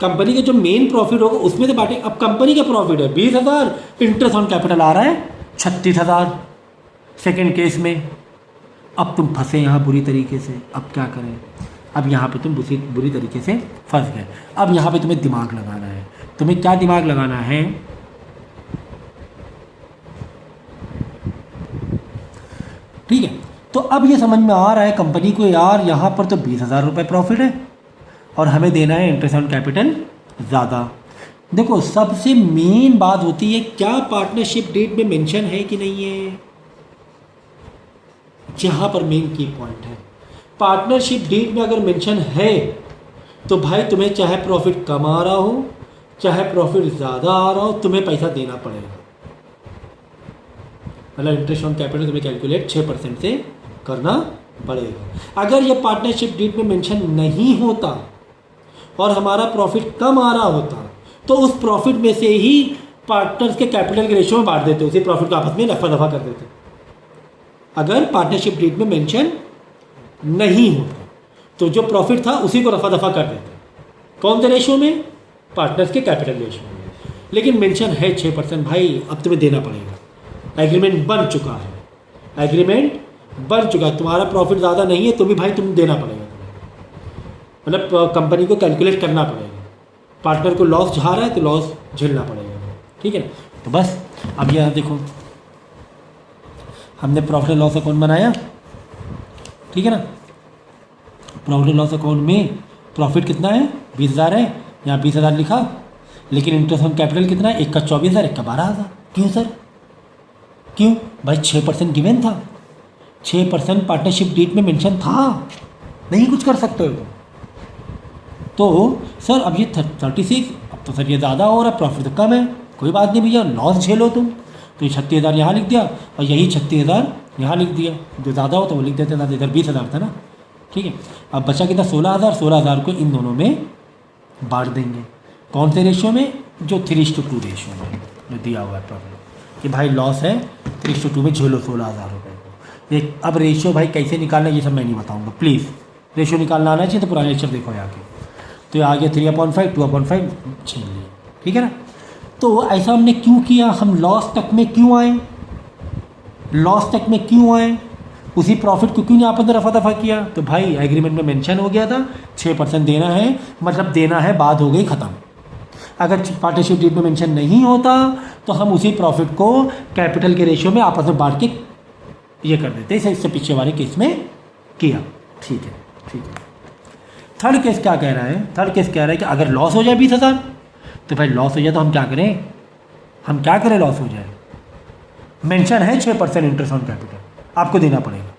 कंपनी के जो मेन प्रॉफिट होगा उसमें से बांटे। अब कंपनी का प्रॉफिट है 20,000, इंटरेस्ट ऑन कैपिटल आ रहा है 36,000 सेकेंड केस में। अब तुम फंसे यहाँ बुरी तरीके से, अब क्या करें, अब यहाँ पे तुम बुरी तरीके से फंस गए। अब यहाँ पे तुम्हें दिमाग लगाना है, तुम्हें क्या दिमाग लगाना है, ठीक है। तो अब ये समझ में आ रहा है कंपनी को, यार यहाँ पर तो 20,000 रुपये प्रॉफिट है और हमें देना है इंटरेस्ट ऑन कैपिटल ज़्यादा। देखो सबसे मेन बात होती है क्या पार्टनरशिप डीड में मेंशन है कि नहीं है, जहाँ पर मेन की पॉइंट है। पार्टनरशिप डीड में अगर मेंशन है तो भाई तुम्हें चाहे प्रॉफिट कम आ रहा हो, चाहे प्रॉफिट ज़्यादा आ रहा हो, तुम्हें पैसा देना पड़ेगा। मतलब इंटरेस्ट ऑन कैपिटल तुम्हें कैलकुलेट 6% से करना पड़ेगा। अगर ये पार्टनरशिप डीड में मेंशन नहीं होता और हमारा प्रॉफिट कम आ रहा होता तो उस प्रॉफिट में से ही पार्टनर्स के कैपिटल के रेशियो में बांट देते, उसी प्रॉफिट को आपस में रफा दफा कर देते। अगर पार्टनरशिप डीड में मेंशन नहीं होता तो जो प्रॉफिट था उसी को रफा दफा कर देते। कौन से रेशियो में, पार्टनर्स के कैपिटल रेशियो में। लेकिन मेंशन है 6%, भाई अब तुम्हें देना पड़ेगा। एग्रीमेंट बन चुका है, एग्रीमेंट बन चुका है, तुम्हारा प्रॉफिट ज़्यादा नहीं है तो भी भाई तुम देना पड़ेगा, मतलब कंपनी को कैलकुलेट करना पड़ेगा। पार्टनर को लॉस जा रहा है तो लॉस झेलना पड़ेगा, ठीक है। तो बस अब यह देखो हमने प्रॉफिट लॉस अकाउंट बनाया, ठीक है ना। प्रॉफिट लॉस अकाउंट में प्रॉफिट कितना है, 20,000 है, यहाँ 20,000 लिखा, लेकिन इंटरेस्ट ऑन कैपिटल कितना है, एक का 24,000, एक का 12,000। क्यों सर, क्यों भाई, 6% गिवन था, 6% पार्टनरशिप डीड में मेंशन था, नहीं कुछ कर सकते हो तो सर अब ये 36, अब तो सर ये ज़्यादा हो रहा है, प्रॉफिट तो कम है, कोई बात नहीं भैया, लॉस झेलो तुम। तो ये 36,000 यहाँ लिख दिया और यही 36,000 यहाँ लिख दिया, जो ज़्यादा हो तो वो लिख देते ज़्यादा, इधर 20,000 था ना, ठीक है। अब बचा कितना, 16,000, 16,000 को इन दोनों में बांट देंगे। कौन से रेशियो में, जो 3:2 रेशियो में जो दिया हुआ है प्रॉफिट कि भाई लॉस है 3:2 में झेलो 16,000 रुपये को। एक अब रेशियो भाई कैसे निकालना ये सब मैं नहीं बताऊँगा, प्लीज़ रेशियो निकालना आना चाहिए तो पुराने लेक्चर देखो यहाँ के। तो ये आ गया 3/5, 2/5 छीन लिए, ठीक है ना। तो ऐसा हमने क्यों किया, हम लॉस तक में क्यों आए, लॉस तक में क्यों आए, उसी प्रॉफिट को क्यों नहीं आपने रफा दफा किया। तो भाई एग्रीमेंट में मेंशन हो गया था 6% देना है, मतलब देना है, बात हो गई ख़त्म। अगर पार्टनरशिप डीड में मेंशन नहीं होता तो हम उसी प्रॉफिट को कैपिटल के रेशियो में आपस में बांट के ये कर देते, इससे पीछे वाले केस में किया, ठीक है। ठीक है। थर्ड केस क्या कह रहा है? थर्ड केस कह रहा है कि अगर लॉस हो जाए 20,000, तो भाई लॉस हो जाए तो हम क्या करें? हम क्या करें लॉस हो जाए? मेंशन है 6% इंटरेस्ट ऑन कैपिटल, आपको देना पड़ेगा,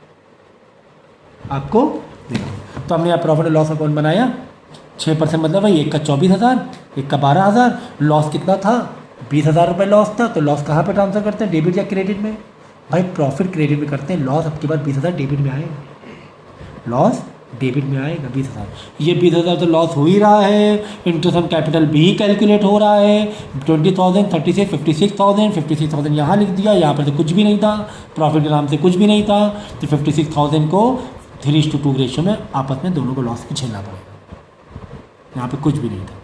आपको देना। तो हमने यहाँ प्रॉफिट एंड लॉस अकाउंट बनाया, 6% मतलब भाई एक का 24,000, एक का 12,000। लॉस कितना था? 20,000 रुपये लॉस था। तो लॉस कहाँ पे ट्रांसफर करते हैं? डेबिट या क्रेडिट में? भाई प्रॉफिट क्रेडिट में करते हैं, लॉस अब के बाद 20,000 डेबिट में आएगा, लॉस डेबिट में आएगा 20,000। ये 20,000 तो लॉस हो ही रहा है, इंटरेस्ट ऑन कैपिटल भी कैलकुलेट हो रहा है, 20,000, 36, 56,000, 56,000 यहाँ लिख दिया, यहाँ पर तो कुछ भी नहीं था, प्रॉफिट के नाम से कुछ भी नहीं था। तो 56,000 को 3:2 रेशो में आपस में दोनों को लॉस की झेलना पड़ेगा, यहाँ पे कुछ भी नहीं था,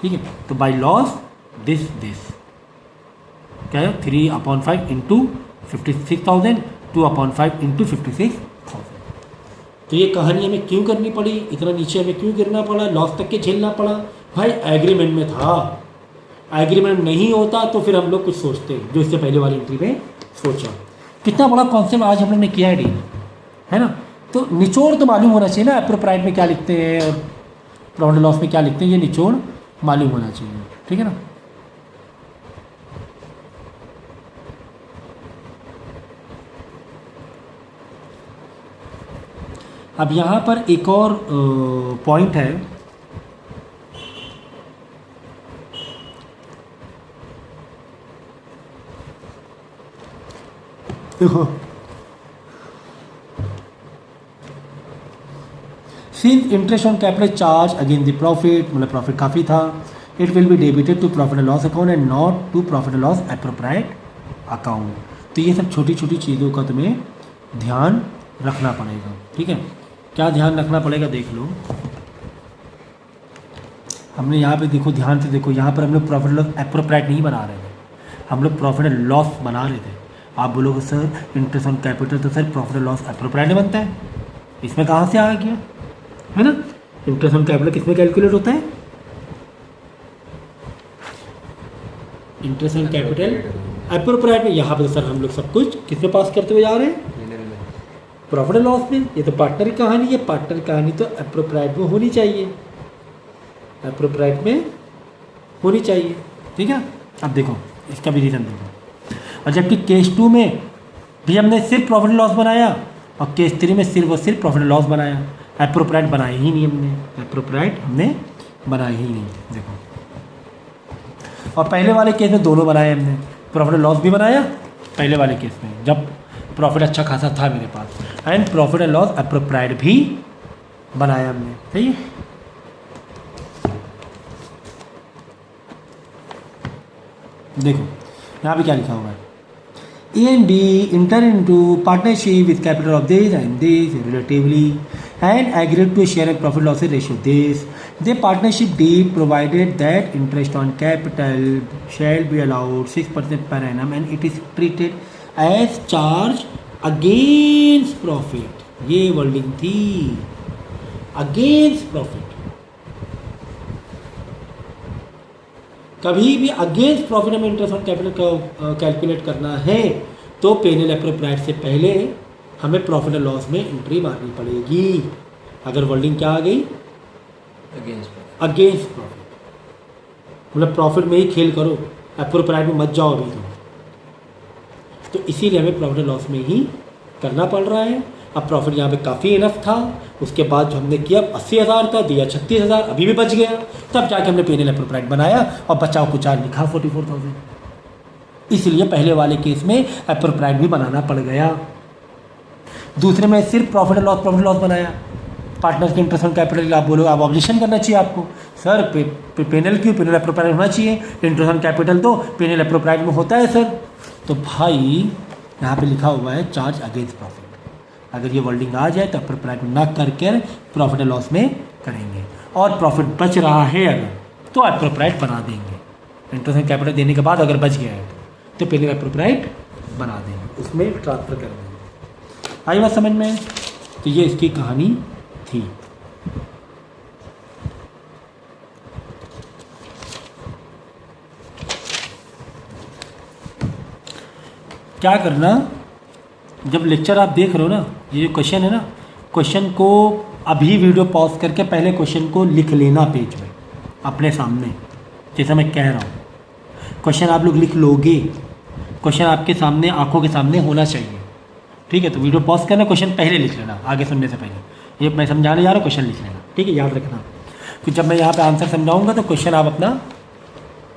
ठीक है। तो बाई लॉस दिस क्या है? 3/5 इंटू 56,000, 2/5 इंटू 56,000। तो ये कहानी हमें क्यों करनी पड़ी? इतना नीचे हमें क्यों गिरना पड़ा? लॉस तक के झेलना पड़ा? भाई एग्रीमेंट में था, एग्रीमेंट नहीं होता तो फिर हम लोग कुछ सोचते, जो इससे पहले वाली एंट्री में सोचा। कितना बड़ा कॉन्सेप्ट आज हम लोग ने किया है डील, है ना। तो निचोड़ तो मालूम होना चाहिए ना, एप्रोप्राइट में क्या लिखते हैं और प्रॉफिट एंड लॉस में क्या लिखते हैं, ये निचोड़ मालूम होना चाहिए, ठीक है ना। अब यहाँ पर एक और पॉइंट है, देखो, since interest on capital charge again the profit, मतलब प्रॉफिट काफ़ी था, it will be debited to profit and loss account and not to profit and loss appropriate account. तो ये सब छोटी छोटी चीज़ों का तुम्हें ध्यान रखना पड़ेगा, ठीक है। क्या ध्यान रखना पड़ेगा देख लो, हमने यहाँ पे देखो, ध्यान से देखो, यहाँ पर हम लोग प्रॉफिट लॉस एप्रोप्राइट नहीं बना रहे थे, हम लोग प्रॉफिट एंड लॉस बना रहे थे। आप बोलोगे सर इंटरेस्ट ऑन कैपिटल तो सर प्रॉफिट एंड लॉस एप्रोप्राइट नहीं बनता है, इसमें कहाँ से आ गया, है ना। इंटरेस्ट ऑन कैपिटल किस में कैलकुलेट होता है? इंटरेस्ट ऑन कैपिटल एप्रोप्राइट में। यहाँ पर सर हम लोग सब कुछ किस में पास करते हुए जा रहे हैं? प्रॉफिट एंड लॉस में। ये तो पार्टनर की कहानी है, पार्टनर की कहानी तो एप्रोप्राइट में होनी चाहिए, एप्रोप्राइट में होनी चाहिए, ठीक है। अब देखो इसका भी रीज़न देखो, और जबकि केस 2 में भी हमने सिर्फ प्रॉफिट एंड लॉस बनाया और केस 3 में सिर्फ और सिर्फ प्रॉफिट एंड लॉस बनाया, एप्रोप्राइट बनाया ही नहीं हमने, एप्रोप्राइट हमने बनाया ही नहीं, देखो। और पहले वाले केस में दोनों बनाए हमने, प्रॉफिट एंड लॉस भी बनाया पहले वाले केस में जब प्रॉफिट अच्छा खासा था मेरे पास, एंड प्रॉफिट एंड लॉस एप्रोप्राइट भी बनाया हमने, सही है। देखो यहाँ पे क्या लिखा हुआ है, A and B enter into partnership with capital of this and this relatively and agreed to share and profit loss ratio this the partnership deed provided that interest on capital shall be allowed 6% per annum and it is treated as charge against profit. ये वर्डिंग थी, अगेंस्ट प्रॉफिट। कभी भी अगेंस्ट प्रॉफिट में इंटरेस्ट ऑन कैपिटल का कैलकुलेट करना है तो पेनल एप्रोप्राइट से पहले हमें प्रॉफिट एंड लॉस में एंट्री मारनी पड़ेगी। अगर वर्डिंग क्या आ गई? अगेंस्ट प्रॉफिट, मतलब प्रॉफिट में ही खेल करो, एप्रोप्राइट में मत जाओ अभी तो इसीलिए हमें प्रॉफिट एंड लॉस में ही करना पड़ रहा है। अब प्रॉफिट यहाँ पे काफ़ी इनफ था, उसके बाद जो हमने किया 80,000 का दिया 36,000, अभी भी बच गया, तब जाके हमने पेनल एप्रोप्राइट बनाया और बचाव कुछ लिखा 44,000। इसलिए पहले वाले केस में एप्रोप्राइट भी बनाना पड़ गया, दूसरे में सिर्फ प्रॉफिट एंड लॉस बनाया। पार्टनर्स के इंटरेस्ट ऑन कैपिटल आप बोलो, आप ऑब्जेक्शन करना चाहिए आपको, सर पेनल क्यों, पेनल एप्रोप्राइट होना चाहिए, इंटरेस्ट ऑन कैपिटल तो पेनल एप्रोप्राइट में होता है सर। तो भाई यहाँ पे लिखा हुआ है चार्ज अगेंस्ट प्रॉफिट, अगर ये वर्डिंग आ जाए तो एप्रोप्राइट ना करके प्रॉफिट एंड लॉस में करेंगे, और प्रॉफिट बच रहा है अगर तो एप्रोप्राइट बना देंगे। इंटरेस्ट ऑन कैपिटल देने के बाद अगर बच गया है तो पहले एप्रोप्राइट बना देंगे, उसमें ट्रांसफ़र कर देंगे। आई बात समझ में? तो ये इसकी कहानी थी। क्या करना, जब लेक्चर आप देख रहे हो ना, ये जो क्वेश्चन है ना, क्वेश्चन को अभी वीडियो पॉज करके पहले क्वेश्चन को लिख लेना पेज पे अपने सामने, जैसा मैं कह रहा हूँ। क्वेश्चन आप लोग लिख लोगे, क्वेश्चन आपके सामने आंखों के सामने होना चाहिए, ठीक है। तो वीडियो पॉज करना, क्वेश्चन पहले लिख लेना आगे सुनने से पहले। ये मैं समझाने जा रहा हूँ, क्वेश्चन लिख लेना, ठीक है, याद रखना। कि जब मैं यहाँ पे आंसर समझाऊंगा तो क्वेश्चन आप अपना,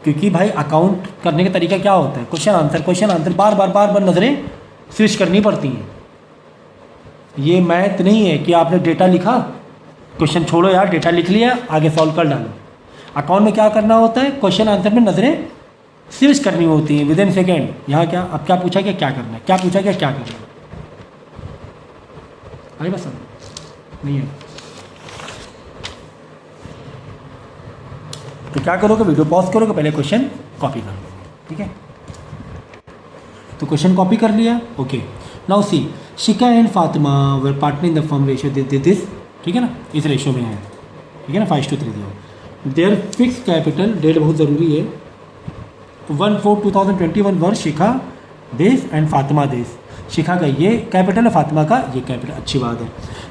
क्योंकि भाई अकाउंट करने का तरीका क्या होता है, क्वेश्चन आंसर बार बार नज़रें स्विच करनी पड़ती हैं। ये मैथ नहीं है कि आपने डेटा लिखा, क्वेश्चन छोड़ो यार, डेटा लिख लिया, आगे सॉल्व कर डालो। अकाउंट में क्या करना होता है, क्वेश्चन आंसर में नज़रें स्विच करनी होती हैं विद इन सेकेंड। यहाँ क्या, अब क्या पूछा गया, क्या करना है, क्या पूछा गया, क्या करना है, अरे बस नहीं है। तो क्या करोगे, वीडियो पॉज करोगे, पहले क्वेश्चन कॉपी कर लोगे, ठीक है। तो क्वेश्चन कॉपी कर लिया, ओके। नाउ सी, शिका and Fatima were partner in the firm ratio this, ठीक है ना, इस रेशियो में है, ठीक है ना, 5:3 दिया। देयर फिक्स कैपिटल, डेट बहुत ज़रूरी है, 1/4/2021 वर्ष शिखा देश एंड फातिमा देश। शिखा का ये कैपिटल है, फातिमा का ये कैपिटल, अच्छी बात है।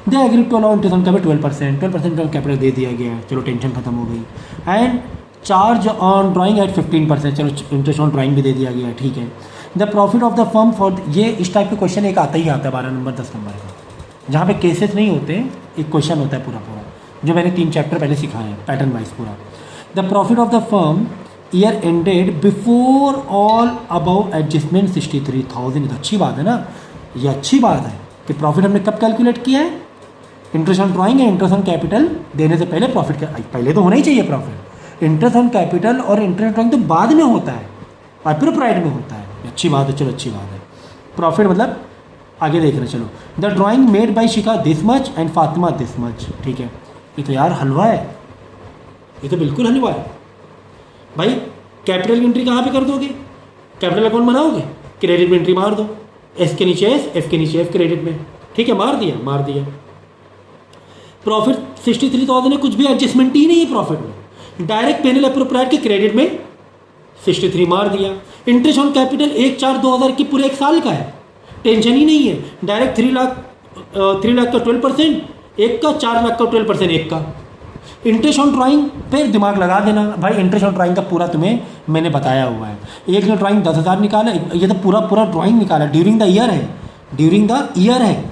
They agree to allow interest on capital 12% capital दे दिया गया है, चलो टेंशन खत्म हो गई। And charge on drawing at 15%, चलो इंटरेस्ट ऑन ड्राइंग भी दे दिया गया है, ठीक है। The profit of the firm for, ये इस टाइप के क्वेश्चन एक आता ही आता है 12 नंबर 10 नंबर का, जहाँ पे केसेस नहीं होते, एक क्वेश्चन होता है पूरा, जो मैंने 3 चैप्टर पहले सिखाए हैं पैटर्न वाइज पूरा। The profit of the firm year ended before all above adjustment 63,000। तो अच्छी बात है ना, ये अच्छी बात है कि प्रॉफिट हमने कब कैलकुलेट किया है, इंटरेस्ट ऑन ड्राइंग है, इंटरेस्ट ऑन कैपिटल देने से पहले प्रॉफिट का, पहले तो होना ही चाहिए प्रॉफिट। इंटरेस्ट ऑन कैपिटल और इंटरेस्ट ड्राइंग तो बाद में होता है और प्रोप्राइट में होता है, अच्छी बात है, चलो अच्छी बात है। प्रॉफिट मतलब आगे देख रहे, चलो। The drawing made by Shikha this much and Fatima this much, ठीक है। ये तो यार हलवा है, ये तो बिल्कुल हलवा है भाई। कैपिटल की एंट्री कहाँ पे कर दोगे, कैपिटल अकाउंट बनाओगे, क्रेडिट में एंट्री मार दो, एस के नीचे एस, एफ के नीचे एफ क्रेडिट में, ठीक है, मार दिया। प्रॉफिट 63,000 है, कुछ भी एडजस्टमेंट ही नहीं है प्रॉफिट में, डायरेक्ट पेनल एप्रोप्राइट के क्रेडिट में 63 मार दिया। इंटरेस्ट ऑन कैपिटल 1/4/2000 की पूरे 1 साल का है, टेंशन ही नहीं है, डायरेक्ट 3 लाख का 12%, एक का 4 लाख का 12%, एक का। इंटरेस्ट ऑन ड्राइंग पे दिमाग लगा देना भाई, इंटरेस्ट ऑन ड्राइंग का पूरा तुम्हें मैंने बताया हुआ है। एक ने ड्राइंग 10,000 निकाला, ये तो पूरा ड्राइंग निकाला, ड्यूरिंग द ईयर है,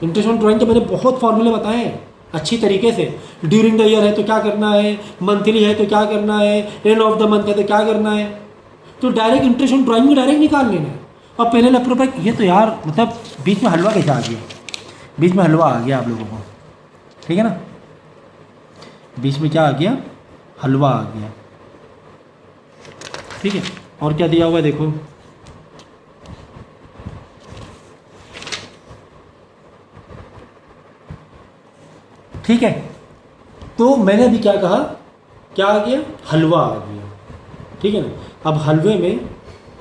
इंटरेस्ट ऑन ड्राइंग के मैंने बहुत फॉर्मूले बताए हैं अच्छी तरीके से। ड्यूरिंग द ईयर है तो क्या करना है, मंथली है तो क्या करना है, एंड ऑफ द मंथ है तो क्या करना है, तो डायरेक्ट इंटरेस्ट ऑन ड्राइंग में डायरेक्ट निकाल लेना है। और पेनल एप्रोप्राइट, ये तो यार मतलब बीच में हलवा कैसे आ गया, बीच में हलवा आ गया आप लोगों को, ठीक है ना, बीच में क्या आ गया, हलवा आ गया, ठीक है। और क्या दिया हुआ है देखो, ठीक है। तो मैंने अभी क्या कहा, क्या आ गया, हलवा आ गया, ठीक है ना। अब हलवे में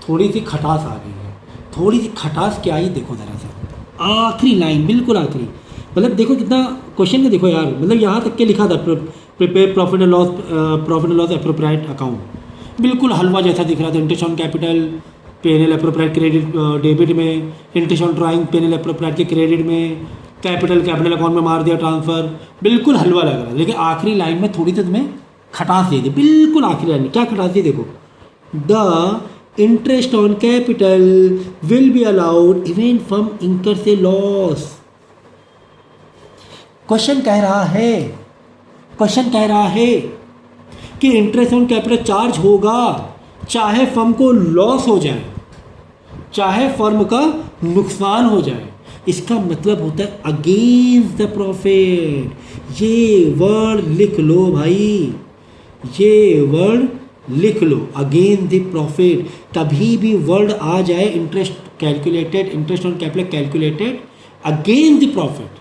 थोड़ी सी खटास आ गई है, थोड़ी सी खटास क्या आई देखो ज़रा सा, आखिरी लाइन, बिल्कुल आखिरी, मतलब देखो कितना क्वेश्चन में देखो यार, मतलब यहाँ तक के लिखा था prepare profit and loss appropriate account, बिल्कुल हलवा जैसा दिख रहा था। Interest on capital PNL appropriate credit debit में, interest on drawing PNL appropriate के क्रेडिट में, कैपिटल अकाउंट में मार दिया ट्रांसफ़र, बिल्कुल हलवा लग रहा है। लेकिन आखिरी लाइन में थोड़ी सी तुम्हें खटास दे दी, बिल्कुल आखिरी लाइन में क्या खटास दी देखो, the interest on capital will be allowed even from इंकर से लॉस। क्वेश्चन कह रहा है कि इंटरेस्ट ऑन कैपिटल चार्ज होगा चाहे फर्म को लॉस हो जाए, चाहे फर्म का नुकसान हो जाए। इसका मतलब होता है अगेंस्ट द प्रॉफिट। ये वर्ड लिख लो भाई, ये वर्ड लिख लो, अगेंस्ट द प्रॉफिट। कभी भी वर्ड आ जाए interest on capital calculated against the profit,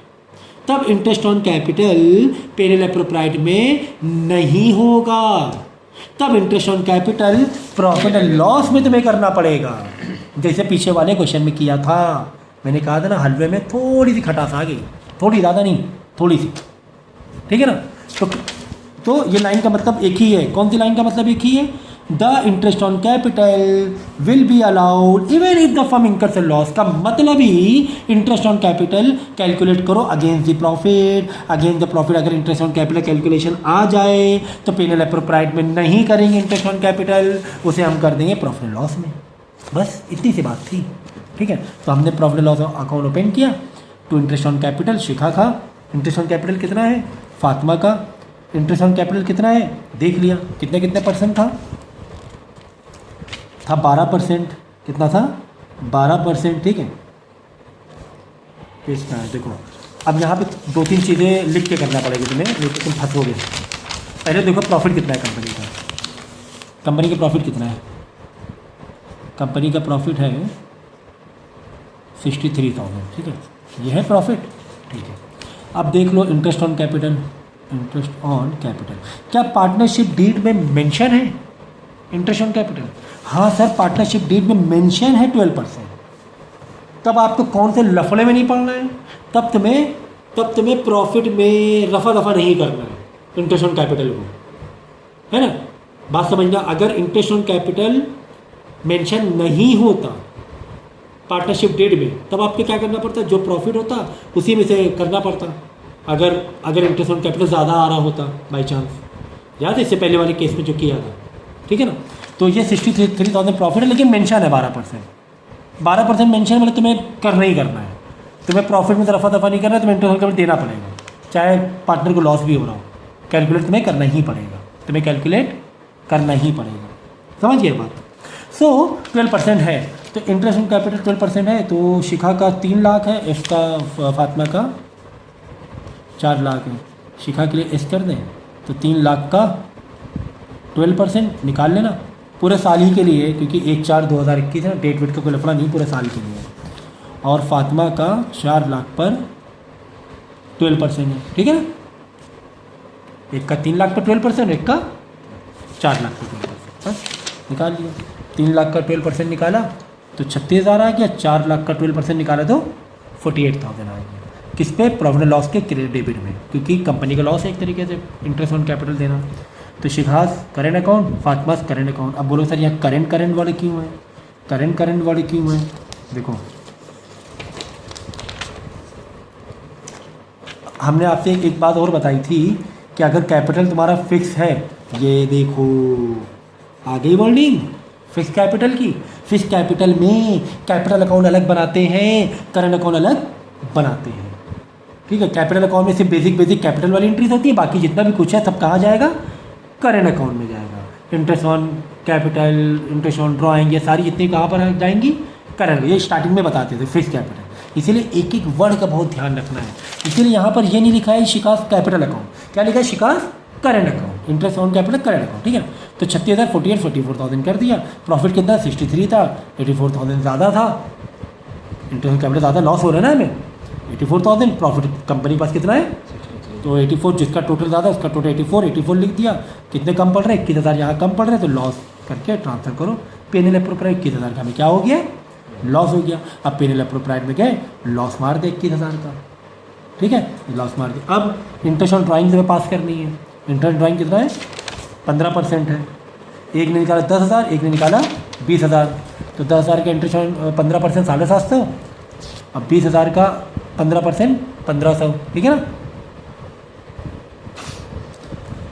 तब इंटरेस्ट ऑन कैपिटल पेनल एप्रोप्राइट में नहीं होगा, तब interest on capital profit and loss में तुम्हें करना पड़ेगा, जैसे पीछे वाले क्वेश्चन में किया था। मैंने कहा था ना, हलवे में थोड़ी सी खटास आ गई, थोड़ी, ज़्यादा नहीं, थोड़ी सी, ठीक है ना। तो ये लाइन का मतलब एक ही है। कौन सी लाइन का मतलब एक ही है, the interest on capital will be allowed even if the firm incurs a loss. का मतलब ही इंटरेस्ट ऑन कैपिटल कैलकुलेट करो against the profit. Against the profit अगर इंटरेस्ट ऑन कैपिटल कैलकुलेशन आ जाए तो पेनल एप्रोप्राइट में नहीं करेंगे इंटरेस्ट ऑन कैपिटल, उसे हम कर देंगे प्रॉफिट एंड लॉस में। बस इतनी सी बात थी, ठीक है। तो हमने profit and loss account open किया। टू इंटरेस्ट ऑन कैपिटल शिखा का इंटरेस्ट ऑन कैपिटल कितना है, फातिमा का इंटरेस्ट ऑन कैपिटल कितना है, देख लिया कितने कितने परसेंट था 12%। कितना था 12%, ठीक है। कितना है देखो, अब यहाँ पे 2-3 चीज़ें लिख के करना पड़ेगी तुम्हें, नहीं तो तुम फंसोगे। पहले देखो प्रॉफिट कितना है कंपनी का। कंपनी का प्रॉफिट कितना है, कंपनी का प्रॉफिट है 63,000, ठीक है। ये है प्रॉफिट, ठीक है। अब देख लो interest on capital. Interest on capital क्या पार्टनरशिप डीड में मेंशन है इंटरेस्ट ऑन कैपिटल? हाँ सर, पार्टनरशिप डीड में मेंशन है 12%। तब आपको कौन से लफड़े में नहीं पड़ना है, तब तुम्हें प्रॉफिट में रफा दफा नहीं करना है इंटरेस्ट ऑन कैपिटल को, है ना। बात समझना, अगर इंटरेस्ट ऑन कैपिटल मेंशन नहीं होता पार्टनरशिप डेट में, तब आपको क्या करना पड़ता, जो प्रॉफिट होता उसी में से करना पड़ता। अगर इंटरेस्ट ऑन कैपिटल ज़्यादा आ रहा होता बाई चांस, याद है इससे पहले वाले केस में जो किया था, ठीक है ना। तो ये 63,000 प्रॉफिट है, लेकिन मेंशन है 12%। 12% मेंशन मतलब तुम्हें करना ही करना है। तुम्हें प्रॉफिट में रफा दफा नहीं करना है, तुम्हें इंटरेस्ट ऑन कैपिटल देना पड़ेगा, चाहे पार्टनर को लॉस भी हो रहा हो। कैलकुलेट तुम्हें करना ही पड़ेगा, तुम्हें कैलकुलेट करना ही पड़ेगा, समझिए बात। सो 12% है, तो इंटरेस्ट ऑन कैपिटल 12% है। तो शिखा का 3 लाख है, इसका फातिमा का 4 लाख है। शिखा के लिए एस कर दें तो 3 लाख का 12% निकाल लेना पूरे साल ही के लिए, क्योंकि 1/4/2021 है, डेट वेट का कोई लफड़ा नहीं, पूरे साल के लिए। और फातिमा का 4 लाख पर 12% है, ठीक है ना। एक का 3 लाख पर 12%, एक का 4 लाख पर 12%, बस निकाल लिया। 3 लाख का 12% निकाला तो 36,000 आ गया, 4 लाख का 12% निकाला तो 48,000 आ गया। किस पे, प्रॉफिट एंड लॉस के क्रेडिट डेबिट में, क्योंकि कंपनी का लॉस है एक तरीके से इंटरेस्ट ऑन कैपिटल देना। तो शिखास current account, Fatima's current account. अब बोलो सर यहाँ करेंट वाले क्यों हैं, करेंट वाले क्यों हैं? देखो हमने आपसे एक बात और बताई थी कि अगर कैपिटल तुम्हारा फिक्स है, ये देखो आ गई वर्डिंग फिक्स कैपिटल की। फिक्स कैपिटल में कैपिटल अकाउंट अलग बनाते हैं, करंट अकाउंट अलग बनाते हैं, ठीक है। कैपिटल अकाउंट में सिर्फ बेसिक कैपिटल वाली एंट्रीज होती है, बाकी जितना भी कुछ है सब कहाँ जाएगा, करेंट अकाउंट में जाएगा। Interest on capital, interest on drawing, ये सारी जितनी कहाँ पर जाएंगी, करेंट। ये स्टार्टिंग में बताते थे फिक्स कैपिटल, इसीलिए एक एक वर्ड का बहुत ध्यान रखना है। इसीलिए यहाँ पर ये नहीं लिखा है शिकास कैपिटल अकाउंट, क्या लिखा है शिकास current account, interest on capital current account, ठीक है। तो 36,000 44,000 कर दिया। प्रॉफिट कितना 63 था, 84,000 ज़्यादा था, इंटरेस्ट ऑन कैपिटल ज़्यादा, लॉस हो रहा है ना हमें 84,000। प्रॉफिट कंपनी के पास कितना है तो 84, जिसका टोटल ज़्यादा उसका टोटल 84 लिख दिया। कितने कम पड़ रहे हैं, 21,000 यहाँ कम पड़ रहे हैं, तो लॉस करके ट्रांसफर करो पेनल एप्रोप्राइट। 21,000 का हमें क्या हो गया, लॉस हो गया। अब पेनल एप्रोप्राइट में गए, लॉस मार दे 21,000 का, ठीक है, लॉस मार दे। अब इंटरेस्ट ऑन ड्राइंग से पास करनी है। इंटरेस्ट ड्राइंग कितना है 15% है। एक ने निकाला 10,000, एक ने निकाला 20,000, तो 10,000 का इंटरेस्ट ऑन 15% 750। अब 20,000 का 15% 1,500, ठीक है ना।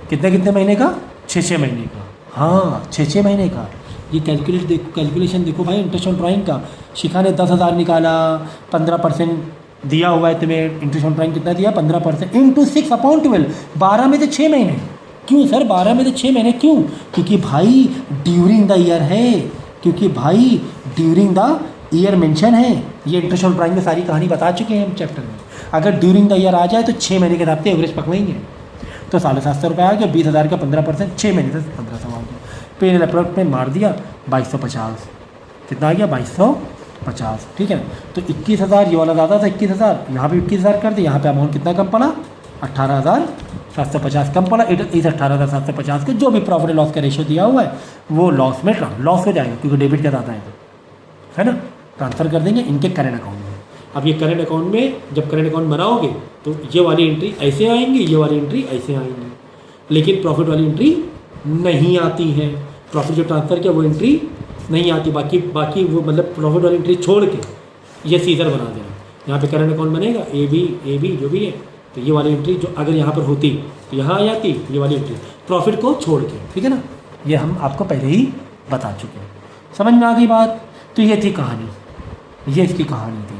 कितने महीने का, 6 महीने का, हाँ 6 महीने का। ये कैलकुलेशन देखो भाई इंटरेस्ट ऑन ड्राइंग का। शिखा ने 10,000 निकाला, 15% दिया हुआ है तुम्हें। इंटरेस्ट ऑन ड्राइंग कितना दिया 15% इंटू 6/12, 12 में से 6 महीने। क्यों सर 12 में से 6 महीने क्यों? क्योंकि भाई ड्यूरिंग द ईयर है, क्योंकि भाई ड्यूरिंग द ईयर मेंशन है। ये इंटरेस्ट ऑन ड्राइंग में सारी कहानी बता चुके हैं हम चैप्टर में। अगर ड्यूरिंग द ईयर आ जाए तो 6 महीने के हिसाब से एवरेज पकड़ेंगे, तो 750 रुपये आ गया। 20,000 का 15%, 6 महीने से 1,500 आ गया। पेनल एप्रोच में मार दिया 2,250, कितना आ गया 2,250, ठीक है। तो 21,000 ये वाला ज़्यादा था, 21,000 यहाँ पे 21,000 कर दिया। यहाँ पे अमाउंट कितना कम पड़ा, 18,750 कम पड़ा। इस 18,750 के जो भी प्रॉफिट लॉस का रेशियो दिया हुआ है वो लॉस में लॉस हो जाएगा, क्योंकि डेबिट का ज़्यादा है ना। ट्रांसफ़र कर देंगे इनके करेंट अकाउंट में। अब ये करेंट अकाउंट में जब करेंट अकाउंट बनाओगे तो ये वाली एंट्री ऐसे आएंगी, ये वाली एंट्री ऐसे आएंगी, लेकिन प्रॉफिट वाली एंट्री नहीं आती है। प्रॉफिट जो ट्रांसफ़र किया वो एंट्री नहीं आती, बाकी वो मतलब प्रॉफिट वाली एंट्री छोड़ के ये सीजर बना देना। यहाँ पे करंट अकाउंट बनेगा ए बी जो भी है, तो ये वाली एंट्री जो अगर यहाँ पर होती तो यहाँ आ जाती ये वाली एंट्री प्रॉफिट को छोड़ के, ठीक है ना। ये हम आपको पहले ही बता चुके हैं, समझ में आ गई बात। तो ये थी कहानी, ये इसकी कहानी थी।